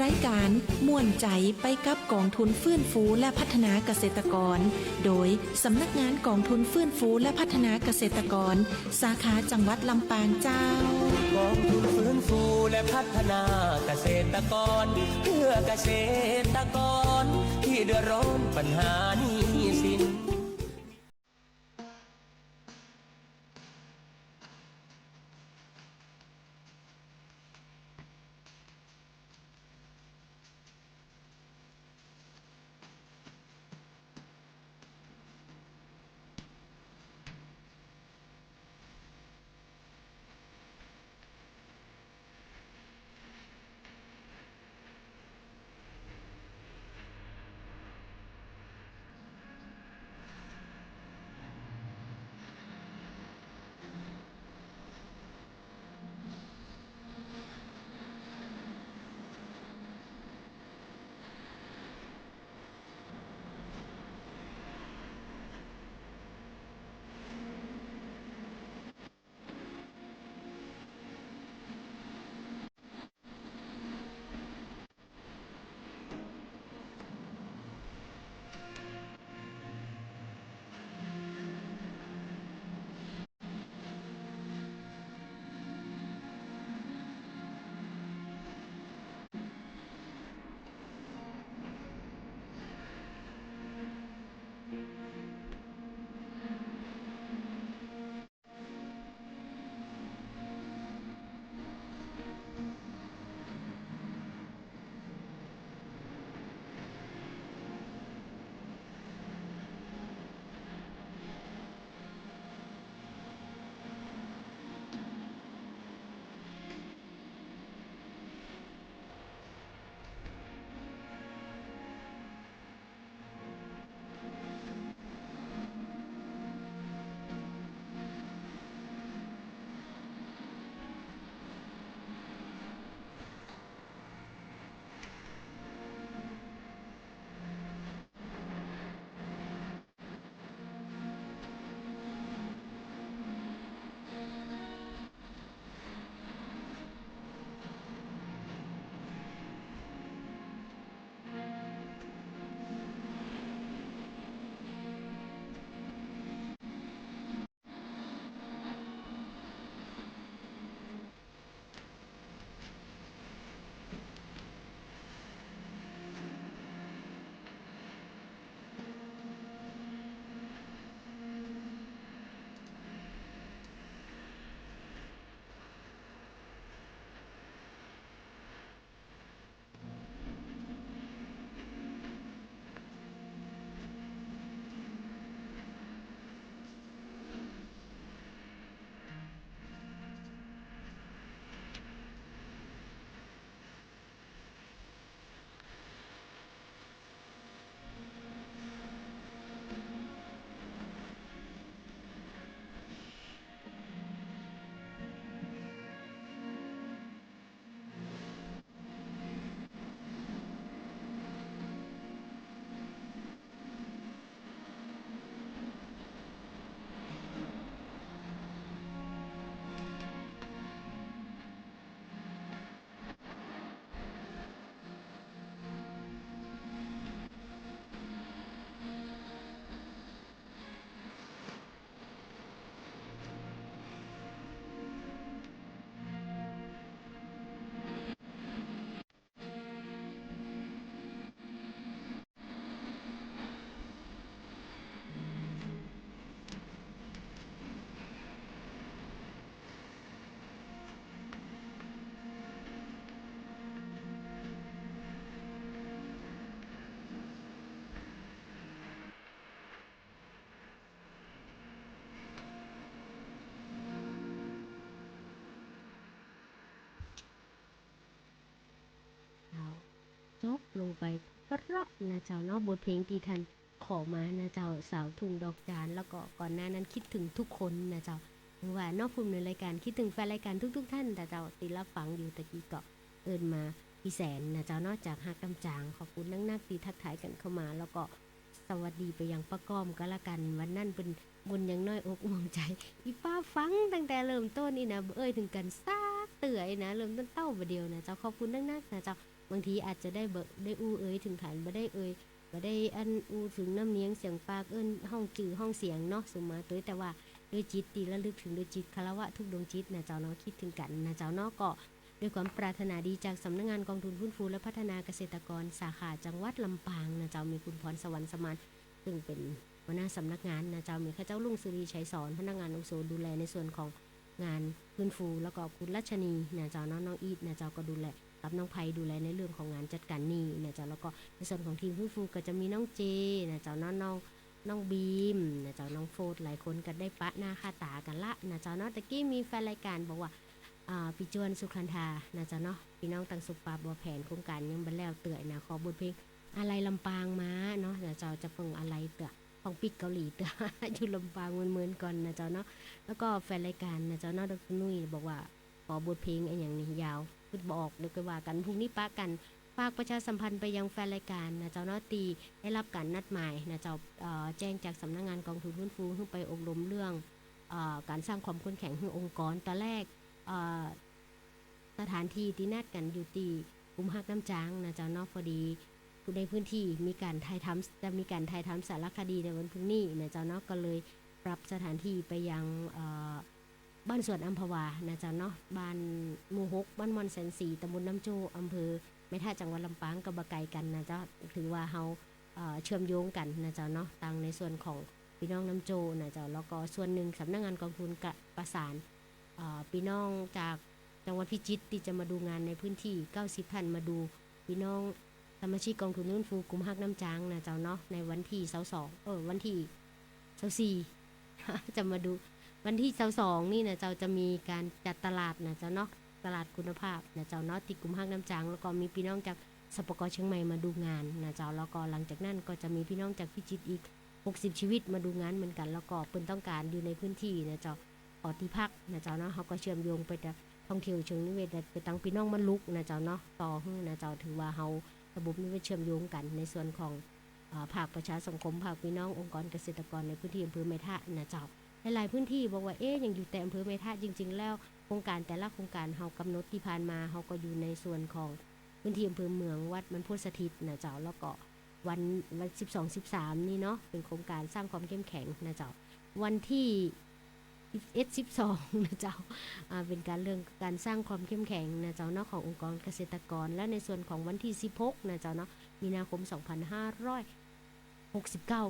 รายการม่วนใจไปกับกองทุนฟื้นฟูและพัฒนาเกษตรกรโดยสำนักงานกองทุนฟื้นฟูและพัฒนาเกษตรกรสาขาจังหวัดลำปางเจ้า กองทุนฟื้นฟูและพัฒนาเกษตรกรเพื่อเกษตรกรที่เดือดร้อนปัญหาหนี้สิน จบลงไปเพราะนะเจ้าเนาะบทเพลงที่ท่านขอมานะเจ้าสาวทุ่งดอกจานแล้วก็ก่อนหน้านั้นคิดถึงทุกคนนะเจ้าหรือว่านอกภูมิในรายการคิดถึงแฟนรายการทุกท่านแต่เจ้าติดรับฟังอยู่ตะกี้ก็เอินมาพี่แสนนะเจ้านอกจากฮักกำจางขอบคุณนักตีทักทายกันเข้ามาแล้วก็สวัสดีไปยังป้าก้อมก็แล้วกันวันนั้นเป็นบุญยังน้อยอกมองใจอีป้าฟังตั้งแต่เริ่มต้นนี่นะถึงกันซากเตื่อยนะเริ่มต้นเต้าประเดียวนะเจ้าขอบคุณนักนะเจ้า บางทีอาจจะได้ได้อู้เอ่ยถึงขันบ่ได้เอ่ยบ่ได้อันอู้ถึงน้ำเนียงเสียงปากเอิ้นห้องจื่อห้องเสียงเนาะสุมาตัวแต่ว่าด้วยจิตตีระลึกถึงด้วยจิตคารวะทุกดวงจิตนะเจ้าเนาะคิดถึงกันนะเจ้าเนาะก็ด้วยความปรารถนาดีจากสำนักงานกองทุนฟื้นฟูและพัฒนาเกษตรกรสาขาจังหวัดลำปางนะเจ้ามีคุณพรสวรรค์สมานซึ่งเป็นหัวหน้าสำนักงานนะเจ้ามีข้าเจ้าลุงสุรีชัยสอนพนักงานอาวุโสดูแลในส่วนของงานฟื้นฟูแล้วก็คุณรัชนีนะเจ้าเนาะน้องอีทนะเจ้าก็ดูแลกับน้องไพดูแลในเรื่องของงานจัดการหนี้นะเจ้าแล้วก็ในส่วนของทีมฟื้นฟูก็จะมีน้องเจนะเจ้าน้องบีมนะเจ้าน้องโฟดหลายคนก็ได้ปะหน้าค่าตากันละนะเจ้าเนาะตะกี้มีแฟนรายการบอกว่าพี่จวนสุขันธานะเจ้าเนาะพี่น้องตังสุปาบัวแผนโครงการยังบันแล้วเตื่อยนะขอบทเพลงอะไรลำปางมาเนาะนะเจ้าจะฟังอะไรเตื่อของปิกเกาหลีเตื่อ อยู่ลำปางเหมือนๆก่อนนะเจ้าเนาะแล้วก็แฟนรายการนะเจ้าเนาะดรนุ้ยบอกว่าขอบทเพลงไอ้อย่างนี้ยาวพูดบอกเดี๋ยวก็ว่ากันพรุ่งนี้ปะกันฝากประชาสัมพันธ์ไปยังแฟนรายการนะเจ้าเนาะตีได้รับการนัดหมายนะเจ้าแจ้งจากสำนักงานกองทุนฟื้นฟูให้ไปอบรมเรื่องการสร้างความเข้มแข็งขององค์กรตอนแรกสถานที่ที่นัดกันอยู่ที่กุมฮักน้ำจางนะเจ้าเนาะพอดีในพื้นที่มีการถ่ายทำจะมีการถ่ายทำสารคดีในวันพรุ่งนี้นะเจ้าเนาะก็เลยปรับสถานที่ไปยังบ้านสวนอัมพวานะเจ้าเนาะบ้านหมู่6บ้านมอนแสนสีตำบลน้ำโจอำเภอแม่ท่าจังหวัดลำปางก็บ่ไกลกันนะเจ้าถือว่าเฮาเชื่อมโยงกันนะเจ้าเนาะตั้งในส่วนของพี่น้องน้ำโจนะเจ้าแล้วก็ส่วนหนึ่งสำนักงานกองทุนกะประสานพี่น้องจากจังหวัดพิจิตรที่จะมาดูงานในพื้นที่90ท่านมาดูพี่น้องสมาชิกกองทุนฟื้นฟูกลุ่มฮักน้ำจางนะเจ้าเนาะในวันที่22วันที่24 จะมาดูวันที่22นี่นะเจ้าจะมีการจัดตลาดนะเจ้าเนาะตลาดคุณภาพนะเจ้าเนาะที่กลุ่มฮักน้ำจางแล้วก็มีพี่น้องจากสปก.เชียงใหม่มาดูงานนะเจ้าแล้วก็หลังจากนั้นก็จะมีพี่น้องจากพิจิตรอีก60ชีวิตมาดูงานเหมือนกันแล้วก็เพิ่นต้องการอยู่ในพื้นที่นะเจ้าขอที่พักนะเจ้าเนาะเขาก็เชื่อมโยงไปท่องเที่ยวเชิงนิเวศไปตั้งพี่น้องมันลุกนะเจ้าเนาะต่อนะเจ้าถือว่าเฮาระบบนิเวศเชื่อมโยงกันในส่วนของภาคประชาสังคมภาคพี่น้ององค์กรเกษตรกรในพื้นที่อำเภอแม่ทะนะเจ้าหลายๆพื้นที่บอกว่ายังอยู่แต่อำเภอแม่ทะจริงๆแล้วโครงการแต่ละโครงการเฮากำหนดที่ผ่านมาเฮาก็อยู่ในส่วนของพื้นที่อำเภอเมืองวัดมันพุทธสถิตนะเจ้าแล้วก็วัน12-13นี่เนาะเป็นโครงการสร้างความเข้มแข็งนะเจ้าวันที่12นะเจ้าเป็นเรื่องการสร้างความเข้มแข็งนะเจ้าเนาะขององค์กรเกษตรกรและในส่วนของวันที่16นะเจ้าเนาะมีนาคม2569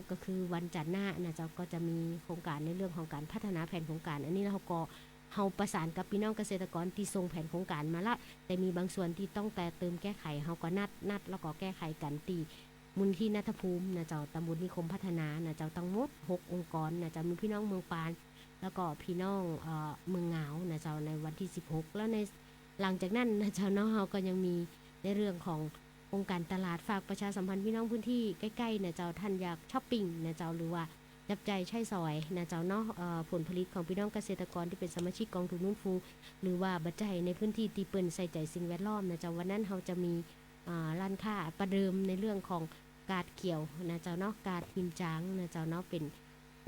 ก็คือวันจันทร์หน้านะเจ้าก็จะมีโครงการในเรื่องของการพัฒนาแผนโครงการอันนี้เฮาประสานกับพี่น้องเกษตรกรที่ส่งแผนโครงการมาละแต่มีบางส่วนที่ต้องแต่เติมแก้ไขเฮาก็นัดแล้วก็แก้ไขกันตีมูลที่นัทภูมินะเจ้าตำบลนิคมพัฒนานะเจ้าทั้งหมด6องค์กรนะเจ้ามีพี่น้องเมืองปานแล้วก็พี่น้องเมืองเหงานะเจ้าในวันที่16แล้วในหลังจากนั้นนะเจ้าเนาะเฮาก็ยังมีในเรื่องขององค์การตลาดฝากประชาสัมพันธ์พี่น้องพื้นที่ใกล้ๆนะเจ้าท่านอยากช้อปปิ้งนะเจ้าหรือว่าจับใจใช้สอยนะเจ้าเนาะผลผลิตของพี่น้องเกษตรกรที่เป็นสมาชิกกองทุนฟื้นฟูหรือว่าบัจจัยในพื้นที่ที่เปิ้นใส่ใจสิ่งแวดล้อมนะเจ้าวันนั้นเฮาจะมีร้านค้าประเดิมในเรื่องของการเกี่ยวนะเจ้าเนาะการหินจางนะเจ้าเนาะเป็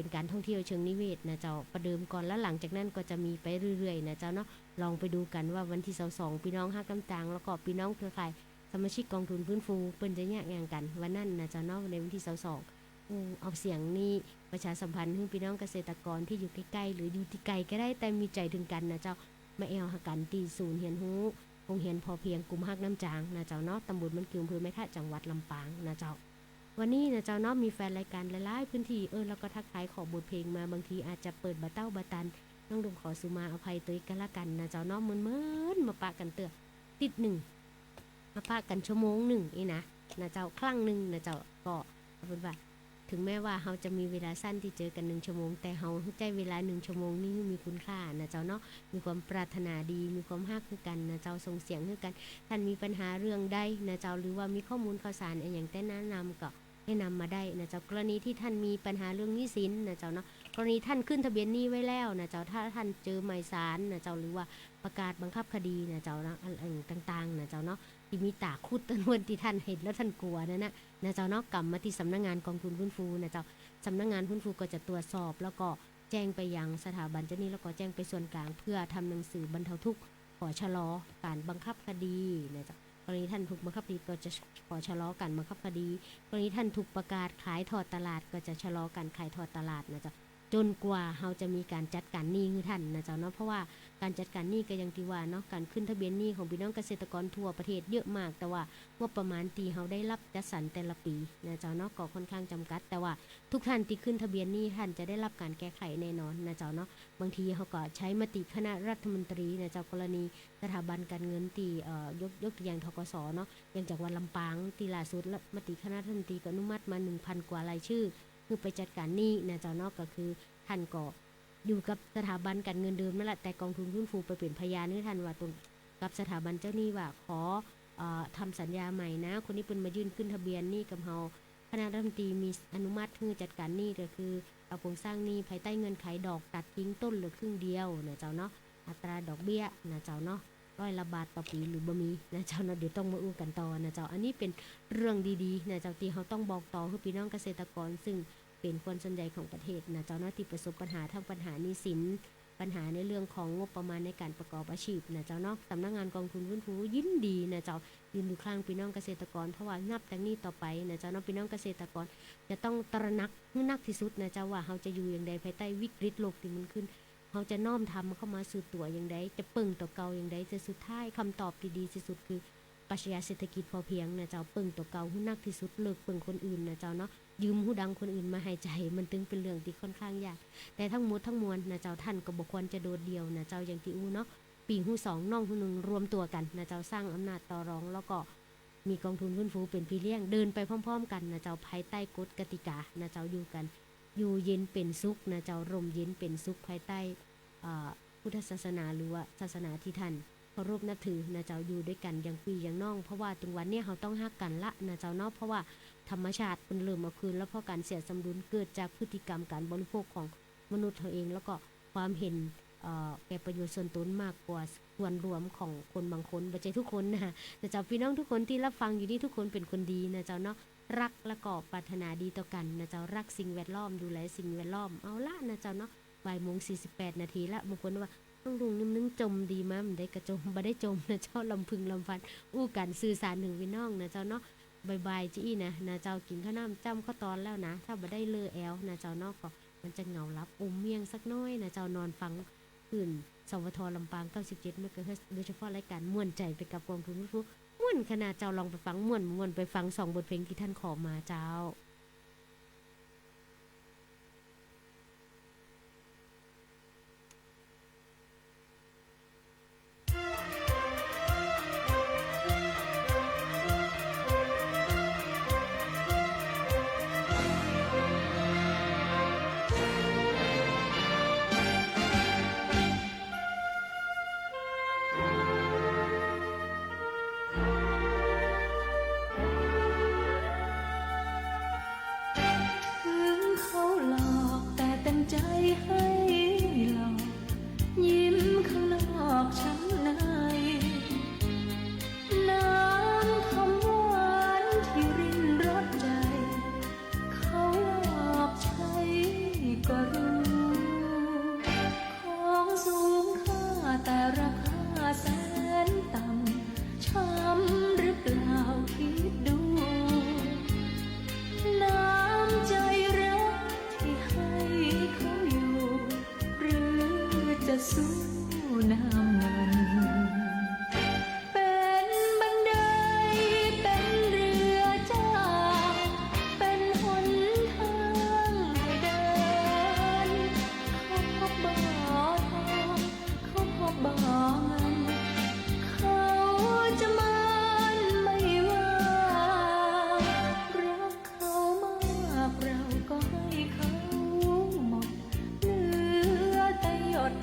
นการท่องเที่ยวเชิงนิเวศนะเจ้าประเดิมก่อนแล้วหลังจากนั้นก็จะมีไปเรื่อยๆนะเจ้าเนาะลองไปดูกันว่าวันที่22พี่น้องฮักน้ำจางแล้วก็พี่น้องเครือข่ายสมาชิกกองทุนฟื้นฟูเปิ้นจะแยกอย่างกันวันนั้นนะเจ้าเนาะในวันที่22เอาเสียงนี้ประชาสัมพันธ์ให้พี่น้องเกษตรกรที่อยู่ใกล้ๆหรืออยู่ที่ไกลก็ได้แต่มีใจถึงกันนะเจ้ามาแอลหากันตีศูนย์เฮียนฮู้โรงเรียนพอเพียงกลุ่มฮักน้ำจางนะเจ้าเนาะตำบลมันกิวอำเภอแม่ทะจังหวัดลำปางนะเจ้าวันนี้นะเจ้าเนาะมีแฟนรายการหลายๆพื้นที่แล้วก็ทักทายขอบทเพลงมาบางทีอาจจะเปิดบะเต้าบะตันน้องดมขอสุมาอภัยตัวกันละกันนะเจ้าเนาะเหมือนมาปะกันเตือติด1มาปะกันชั่วโมง1นี่นะเจ้าครั้งนึงนะเจ้าก็เป็นว่าถึงแม้ว่าเราจะมีเวลาสั้นที่เจอกัน1ชั่วโมงแต่เราใจเวลา1ชั่วโมงนี้มีคุณค่านะเจ้าเนาะมีความปรารถนาดีมีความฮักคือกันนะเจ้าส่งเสียงคือกันท่านมีปัญหาเรื่องใดนะเจ้าหรือว่ามีข้อมูลข่าวสารอย่างแต่แนะนำก็ให้นำมาได้นะเจ้ากรณีที่ท่านมีปัญหาเรื่องหนี้สินนะเจ้าเนาะกรณีท่านขึ้นทะเบียนหนี้ไว้แล้วนะเจ้าถ้าท่านเจอหมายสารนะเจ้าหรือว่าประกาศบังคับคดีนะเจ้านะอะไรต่างๆนะเจ้าเนาะที่มีตาคุดตะนวนที่ท่านเห็นแล้วท่านกลัวนะเจ้าเนาะกลับมาที่สำนักงานกองทุนฟื้นฟูนะเจ้าสำนักงานฟื้นฟูก็จะตรวจสอบแล้วก็แจ้งไปยังสถาบันเจ้าหนี้แล้วก็แจ้งไปส่วนกลางเพื่อทำหนังสือบรรเทาทุกข์ขอชะลอการบังคับคดีนะเจ้าก รณีท่านถูกบังคับคดีก็จะขอชะลอการบังคับคดีกรณีท่านถูกประกาศขายทอดตลาดก็จะชะลอการขายทอดตลาดนะจ๊ะจนกว่าเราจะมีการจัดการหนี้ให้ท่านนะเจ้าเนาะเพราะว่าการจัดการหนี้ก็ยังที่ว่าเนาะการขึ้นทะเบียนหนี้ของพี่น้องเกษตรกรทั่วประเทศเยอะมากแต่ว่างบประมาณที่เราได้รับจัดสรรแต่ละปีนะเจ้าเนาะก็ค่อนข้างจำกัดแต่ว่าทุกท่านที่ขึ้นทะเบียนหนี้ท่านจะได้รับการแก้ไขแน่นอนนะเจ้าเนาะบางทีเขาก็ใช้มติคณะรัฐมนตรีนะเจ้ากรณีสถาบันการเงินที่ยกตัวอย่างธกสเนาะอย่างจากวันลำปางที่ล่าสุดมติคณะรัฐมนตรีก็อนุมัติมา 1,000 กว่ารายชื่อคือไปจัดการหนี้นะเจ้าเนาะก็คือท่านก็อยู่กับสถาบันการเงินเดิมนั่นแหละแต่กองทุนฟื้นฟูไปเป็นพยานให้ท่านว่าตรงกับสถาบันเจ้าหนี้ว่าขอทำสัญญาใหม่นะคนนี้เป็นมายื่นขึ้นทะเบียนหนี้กับเฮาคณะรัฐมนตรีมีอนุมัติให้จัดการหนี้ก็คือเอาโครงสร้างหนี้ภายใต้เงื่อนไขดอกตัดทิ้งต้นเหลือครึ่งเดียวนะเจ้าเนาะอัตราดอกเบี้ยนะเจ้าเนาะ100 ละบาทต่อปีหรือบ่มีนะเจ้าเนาะเดี๋ยวต้องมาอู้กันต่อนะเจ้าอันนี้เป็นเรื่องดีๆนะเจ้าที่เขาต้องบอกต่อให้พี่น้องเกษตรกรซึ่งเป็นคนส่วนใหญ่ของประเทศนะเจ้าหน้าที่ประสบปัญหาทั้งปัญหาหนี้สินปัญหาในเรื่องของงบประมาณในการประกอบอาชีพนะเจ้าเนาะสำนักงานกองทุนฟื้นฟูยินดีนะเจ้ายืนอยู่ข้างพี่น้องเกษตรกรเพราะว่านับแต่นี้ต่อไปนะเจ้าเนาะพี่น้องเกษตรกรจะต้องตระหนักให้นักที่สุดนะเจ้าว่าเขาจะอยู่อย่างใดภายใต้วิกฤตโลกที่มันขึ้นเขาจะน้อมทำเข้ามาสู่ตัวอย่างใดจะเปิ่งต่อเก่าอย่างใดจะสุดท้ายคำตอบที่ดีที่สุดคือปรัชญาเศรษฐกิจพอเพียงนะเจ้าเปิ่งต่อเก่าให้นักที่สุดเลิกเปิ่งคนอื่นนะเจ้าเนาะยืมหูดังคนอื่นมาให้ใจมันตึงเป็นเรื่องที่ค่อนข้างยากแต่ทั้งหมดทั้งมวลนะเจ้าท่านก็บ่ควรจะโดดเดี่ยวนะเจ้าอย่างที่อู้เนาะปีหูสองน้องหูหนึ่งรวมตัวกันนะเจ้าสร้างอำนาจต่อรองแล้วก็มีกองทุนฟื้นฟูเป็นพี่เลี้ยงเดินไปพร้อมๆกันนะเจ้าภายใต้กฎกติกานะเจ้าอยู่กันอยู่เย็นเป็นสุขนะเจ้าร่มเย็นเป็นสุขภายใต้พุทธศาสนาหรือว่าศาสนาที่ท่านเคารพนับถือนะเจ้าอยู่ด้วยกันอย่างพี่อย่างน้องเพราะว่าถึงวันนี้เราต้องฮักกันละนะเจ้าเนาะเพราะว่าธรรมชาติมันเริ่มมาคืนแล้วเพราะการเสียสมดุลเกิดจากพฤติกรรมการบริโภคของมนุษย์เราเองแล้วก็ความเห็นแก่ประโยชน์ส่วนตนมากกว่าส่วนรวมของคนบางคนไม่ใช่ทุกคนนะแต่เจ้าพี่น้องทุกคนที่รับฟังอยู่นี่ทุกคนเป็นคนดีนะเจ้าเนาะรักและก็ปรารถนาดีต่อกันนะเจ้ารักสิ่งแวดล้อมดูแลสิ่งแวดล้อมเอาละนะเจ้าเนาะ13:48 นาทีละบางคนว่าต้องลุงนึงจมดีมั้ยมันได้กระจมบ่ได้จมนะเจ้าลำพึงลำพันอู้กันสื่อสารถึงพี่น้องนะเจ้าเนาะบายๆจี้นะเจ้ากินข้าวน้ำจ้ำข้าวตอนแล้วนะถ้าบ่ได้เลอแอลนะเจ้าเนาะก็มันจะเหงาลับอมเมียงสักน้อยนะเจ้านอนฟังคืนสวทลำปาง97 เมกะเฮิรตซ์โดยเฉพาะรายการม่วนใจไปกับกองทุนผู้ม่วนขนาดเจ้าลองไปฟังม่วนไปฟัง2 บทเพลงที่ท่านขอมาเจ้า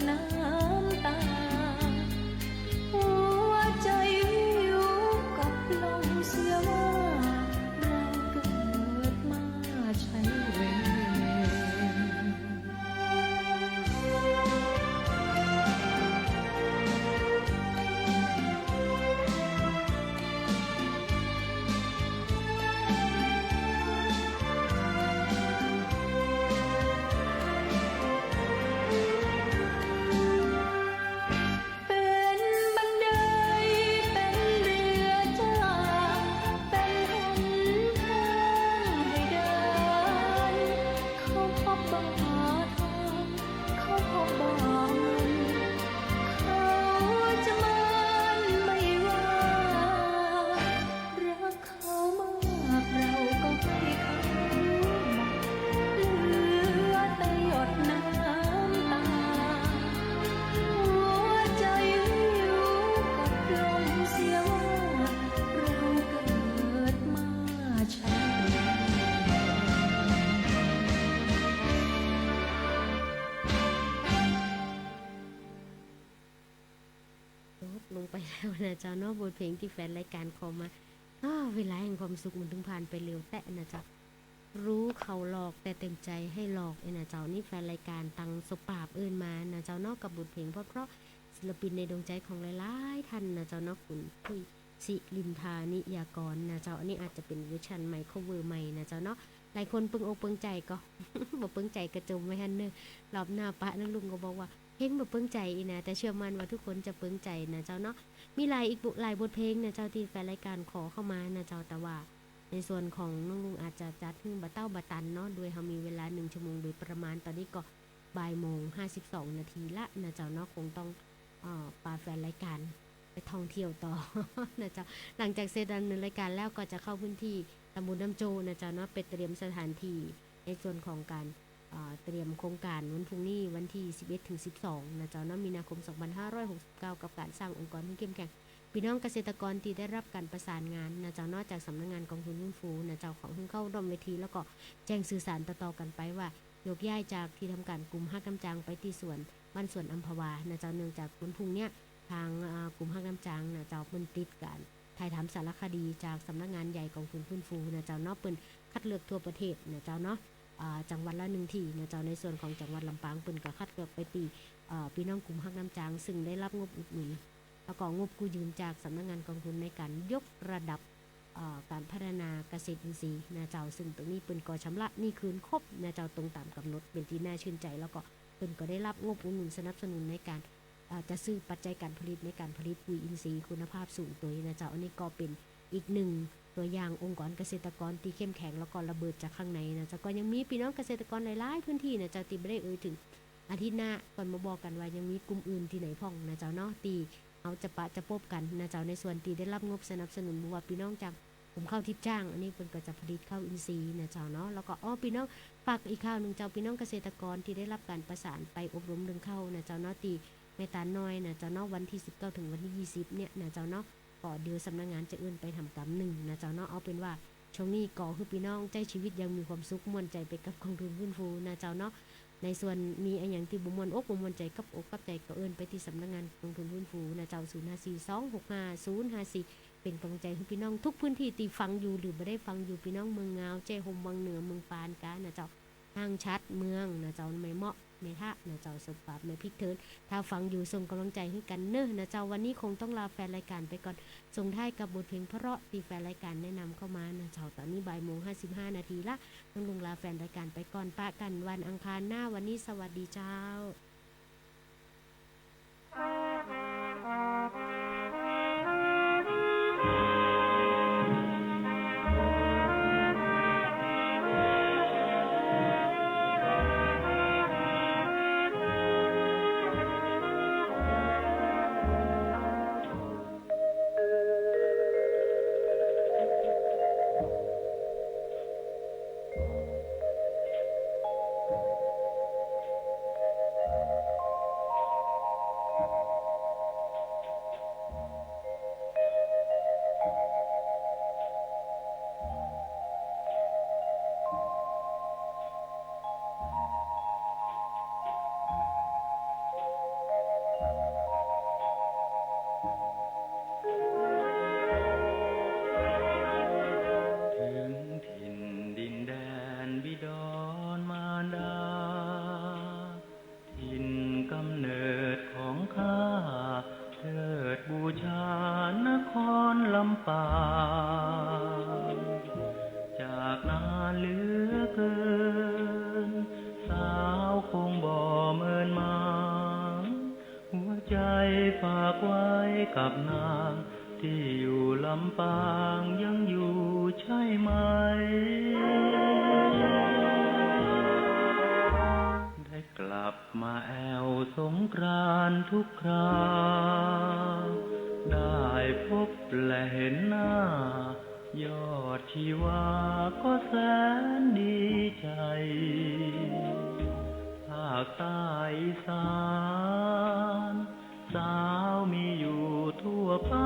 น้ำ ลงไปแล้วนะเจ้าเนาะบทเพลงที่แฟนรายการขอมาเวลาแห่งความสุขมันถึงผ่านไปเร็วแต่นะเจ้ารู้เขาหลอกแต่เต็มใจให้หลอกนะเจ้านี่แฟนรายการตังสปาบเอิ้นมานะเจ้าเนาะกับบทเพลงเพราะศิลปินในดวงใจของหลายๆท่านนะเจ้าเนาะคุณพี่สิลินทานิยากรนะเจ้าอันนี้อาจจะเป็นเวอร์ชันใหม่คัฟเวอร์ใหม่นะเจ้าเนาะหลายคนเปิงอกเปิงใจก็ บ่เปิงใจกระจมไว้หั่นเด้อรอบหน้าปะนั่นลุงก็บอกว่าเพลงบ่เปิงใจอีนะแต่เชื่อมั่นว่าทุกคนจะเปิงใจนะเจ้าเนาะมีหลายบทเพลงนะเจ้าที่แฟนรายการขอเข้ามานะเจ้าแต่ว่าในส่วนของน้องลุงอาจจะจัดขึ้นบ่เต้าบ่ตันเนาะโดยเฮามีเวลา1ชั่วโมงโดยประมาณตอนนี้ก็บ่ายโมง52นาทีละนะเจ้าเนาะคงต้องปาแฟนรายการไปท่องเที่ยวต่อ นะเจ้าหลังจากเสร็จดำเนินรายการแล้วก็จะเข้าพื้นที่ตำบลน้ำโจนะเจ้าเนาะไปเตรียมสถานที่ในส่วนของการเตรียมโครงการวันพรุ่งนี้วันที่11ถึง12นะเจ้าเนาะมีนาคม2569กับการสร้างองค์กรที่เข้มแข็งพี่น้องเกษตรกรที่ได้รับการประสานงานนะเจ้านอกจากสำนักงานกองทุนฟื้นฟูนะเจ้าของเข้าร่วมเวทีแล้วก็แจ้งสื่อสารต่อๆกันไปว่ายกย้ายจากที่ทำการกลุ่มฮักกำจางไปที่สวนบ้านสวนอัมพวานะเจ้าเนื่องจากวันพรุ่งนี้ทางกลุ่มฮักกำจางนะเจ้าเปิ้นติดการถ่ายทำสารคดีจากสำนักงานใหญ่กองทุนฟื้นฟูนะเจ้าเนาะเปิ้นคัดเลือกทั่วประเทศนะเจ้าเนาะจังหวัดละ1ที่นะเจ้าในส่วนของจังหวัดลำปางเปิ้นก็คัดเลือกไปตีพี่น้องกลุ่มฮักน้ำจางซึ่งได้รับงบอุดหนุนแล้วก็งบกู้ยืมจากสำนักงานกองทุนในการยกระดับการพัฒนาเกษตรอินทรีย์นะเจ้าซึ่งตรงนี้เปิ้นก็ชำระหนี้คืนครบนะเจ้าตรงตามกำหนดเป็นที่น่าชื่นใจแล้วก็เปิ้นก็ได้รับงบอุดหนุนสนับสนุนในการจะซื้อปัจจัยการผลิตในการผลิตปุ๋ยอินทรีย์คุณภาพสูงตัวนะเจ้าอันนี้ก็เป็นอีกหนึ่งตัวอย่างองค์กรเกษตรกรที่เข้มแข็งแล้วก็ระเบิดจากข้างในนะเจ้าก็ยังมีพี่น้องเกษตรกรหลายๆพื้นที่นะเจ้าที่ไม่ได้ถึงอาทิตย์หน้าก่อนมาบอกกันว่ายังมีกลุ่มอื่นที่ไหนพ่องนะเจ้าเนาะตีเอาจะพบกันนะเจ้าในส่วนที่ได้รับงบสนับสนุนบัวพี่น้องจากกลุ่มข้าวทิพย์จ้างอันนี้เป็นก็จะผลิตข้าวอินทรีย์นะเจ้าเนาะแล้วก็พี่น้องฝากอีกข้าวนึงเจ้าพี่น้องเกษตรกรที่ได้รับการประสานไปอบรมเรื่องข้าวนะเจ้าเนาะตีแม่ตาน้อยนะเจ้าเนาะวันที่19ถึงวันที่20เนี่ยนะเจ้าเนาะก็เดี๋ยวสำนักงานจะเอื้นไปทำกรรมหนึ่งนะเจ้าเนาะเอาเป็นว่าช่วงนี้ก็คือพี่น้องใจชีวิตยังมีความสุขม่วนใจไปกับกองทุนฟื้นฟูนะเจ้าเนาะในส่วนมีอะไรอย่างที่บ่ม่วนอกบ่ม่วนใจกับอกกับใจก็เอื้นไปที่สำนักงานกองทุนฟื้นฟูนะเจ้า0542655054เป็นกำลังใจให้พี่น้องทุกพื้นที่ที่ฟังอยู่หรือบ่ได้ฟังอยู่พี่น้องเมืองงาวใจห่มวังเหนือเมืองปานกานะเจ้าทางชัดเมืองนะเจ้าไม่เหมาะไม่ทะนะเจ้าสปาบไม่พิกเทินถ้าฟังอยู่ส่งกำลังใจให้กันเนอะนะเจ้าวันนี้คงต้องลาแฟนรายการไปก่อนส่งท้ายกับบทเพลงเพราะที่แฟนรายการแนะนำเข้ามานะเจ้าตอนนี้บ่ายโมง55นาทีละต้องลงลาแฟนรายการไปก่อนปะกันวันอังคารหน้าวันนี้สวัสดีเจ้าจากนานเหลือเกินสาวคงบ่เมินมาหัวใจฝากไว้กับนางที่อยู่ลำปางยังอยู่ใช่ไหมได้กลับมาแอวสงกรานต์ทุกคราได้พบและเห็นหน้ายอดชีวาก็แสนดีใจภาคใต้อีสานสาวมีอยู่ทั่วไป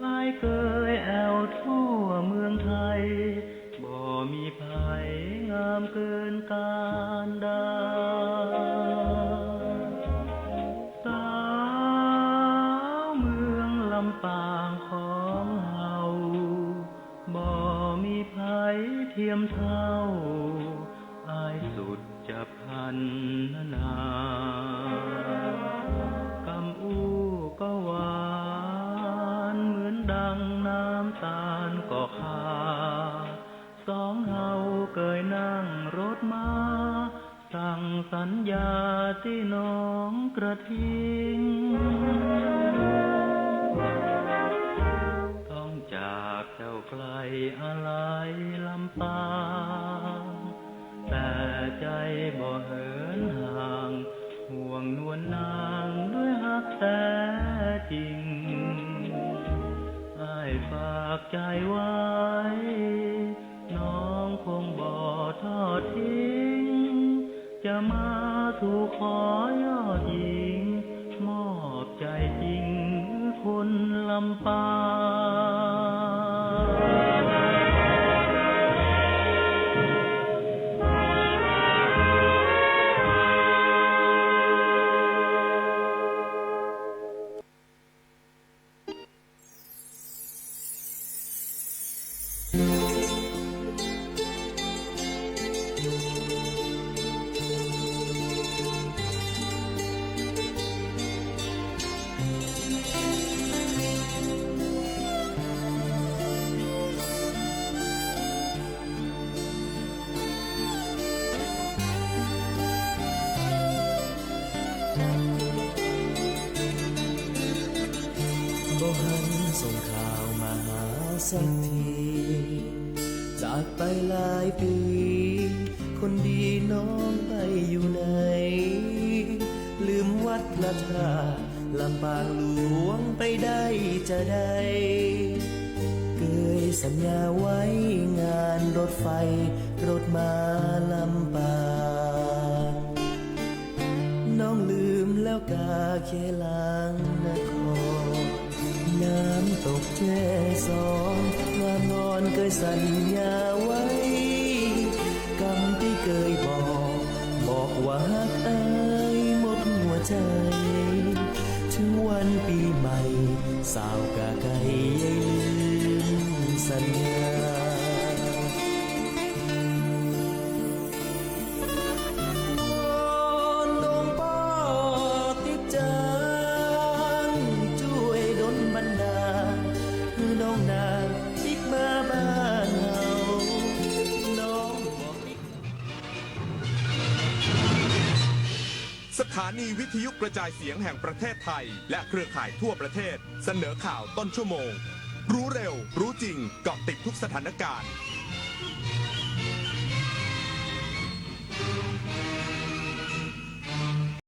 อ้ายเคยแอวทั่วเมืองไทยบ่มีไผงามเกินการดาสาว ที่น้องกระทิ้งต้องจากเจ้าไกลอะไรลำปางแต่ใจบ่เหินห่างห่วงนวลนางด้วยฮักแต่จริงอ้ายฝากใจไว้น้องคงบ่ทอดทิ้งจะมาสู่ขอยอดหญิงมอบใจจริงคนลำปางบ่หันส่งข่าวมาหาสักทีจากไปหลายปีคนดีน้องไปอยู่ไหนลืมวัดพระธาตุลำปางหลวงไปได้จะได้เคยสัญญาไว้งานรถไฟรถมาลำปางน้องลืมแล้วกาเคลังนครน้ำตกแม่สองงามงอนเคยสัญญาไว้กำที่เคยบอกว่าฮักอายหมดหัวใจถึงวันปีใหม่สาวกะไก่ยายลืมสัญญาสถานีวิทยุกระจายเสียงแห่งประเทศไทยและเครือข่ายทั่วประเทศเสนอข่าวต้นชั่วโมงรู้เร็วรู้จริงเกาะติดทุกสถานการณ์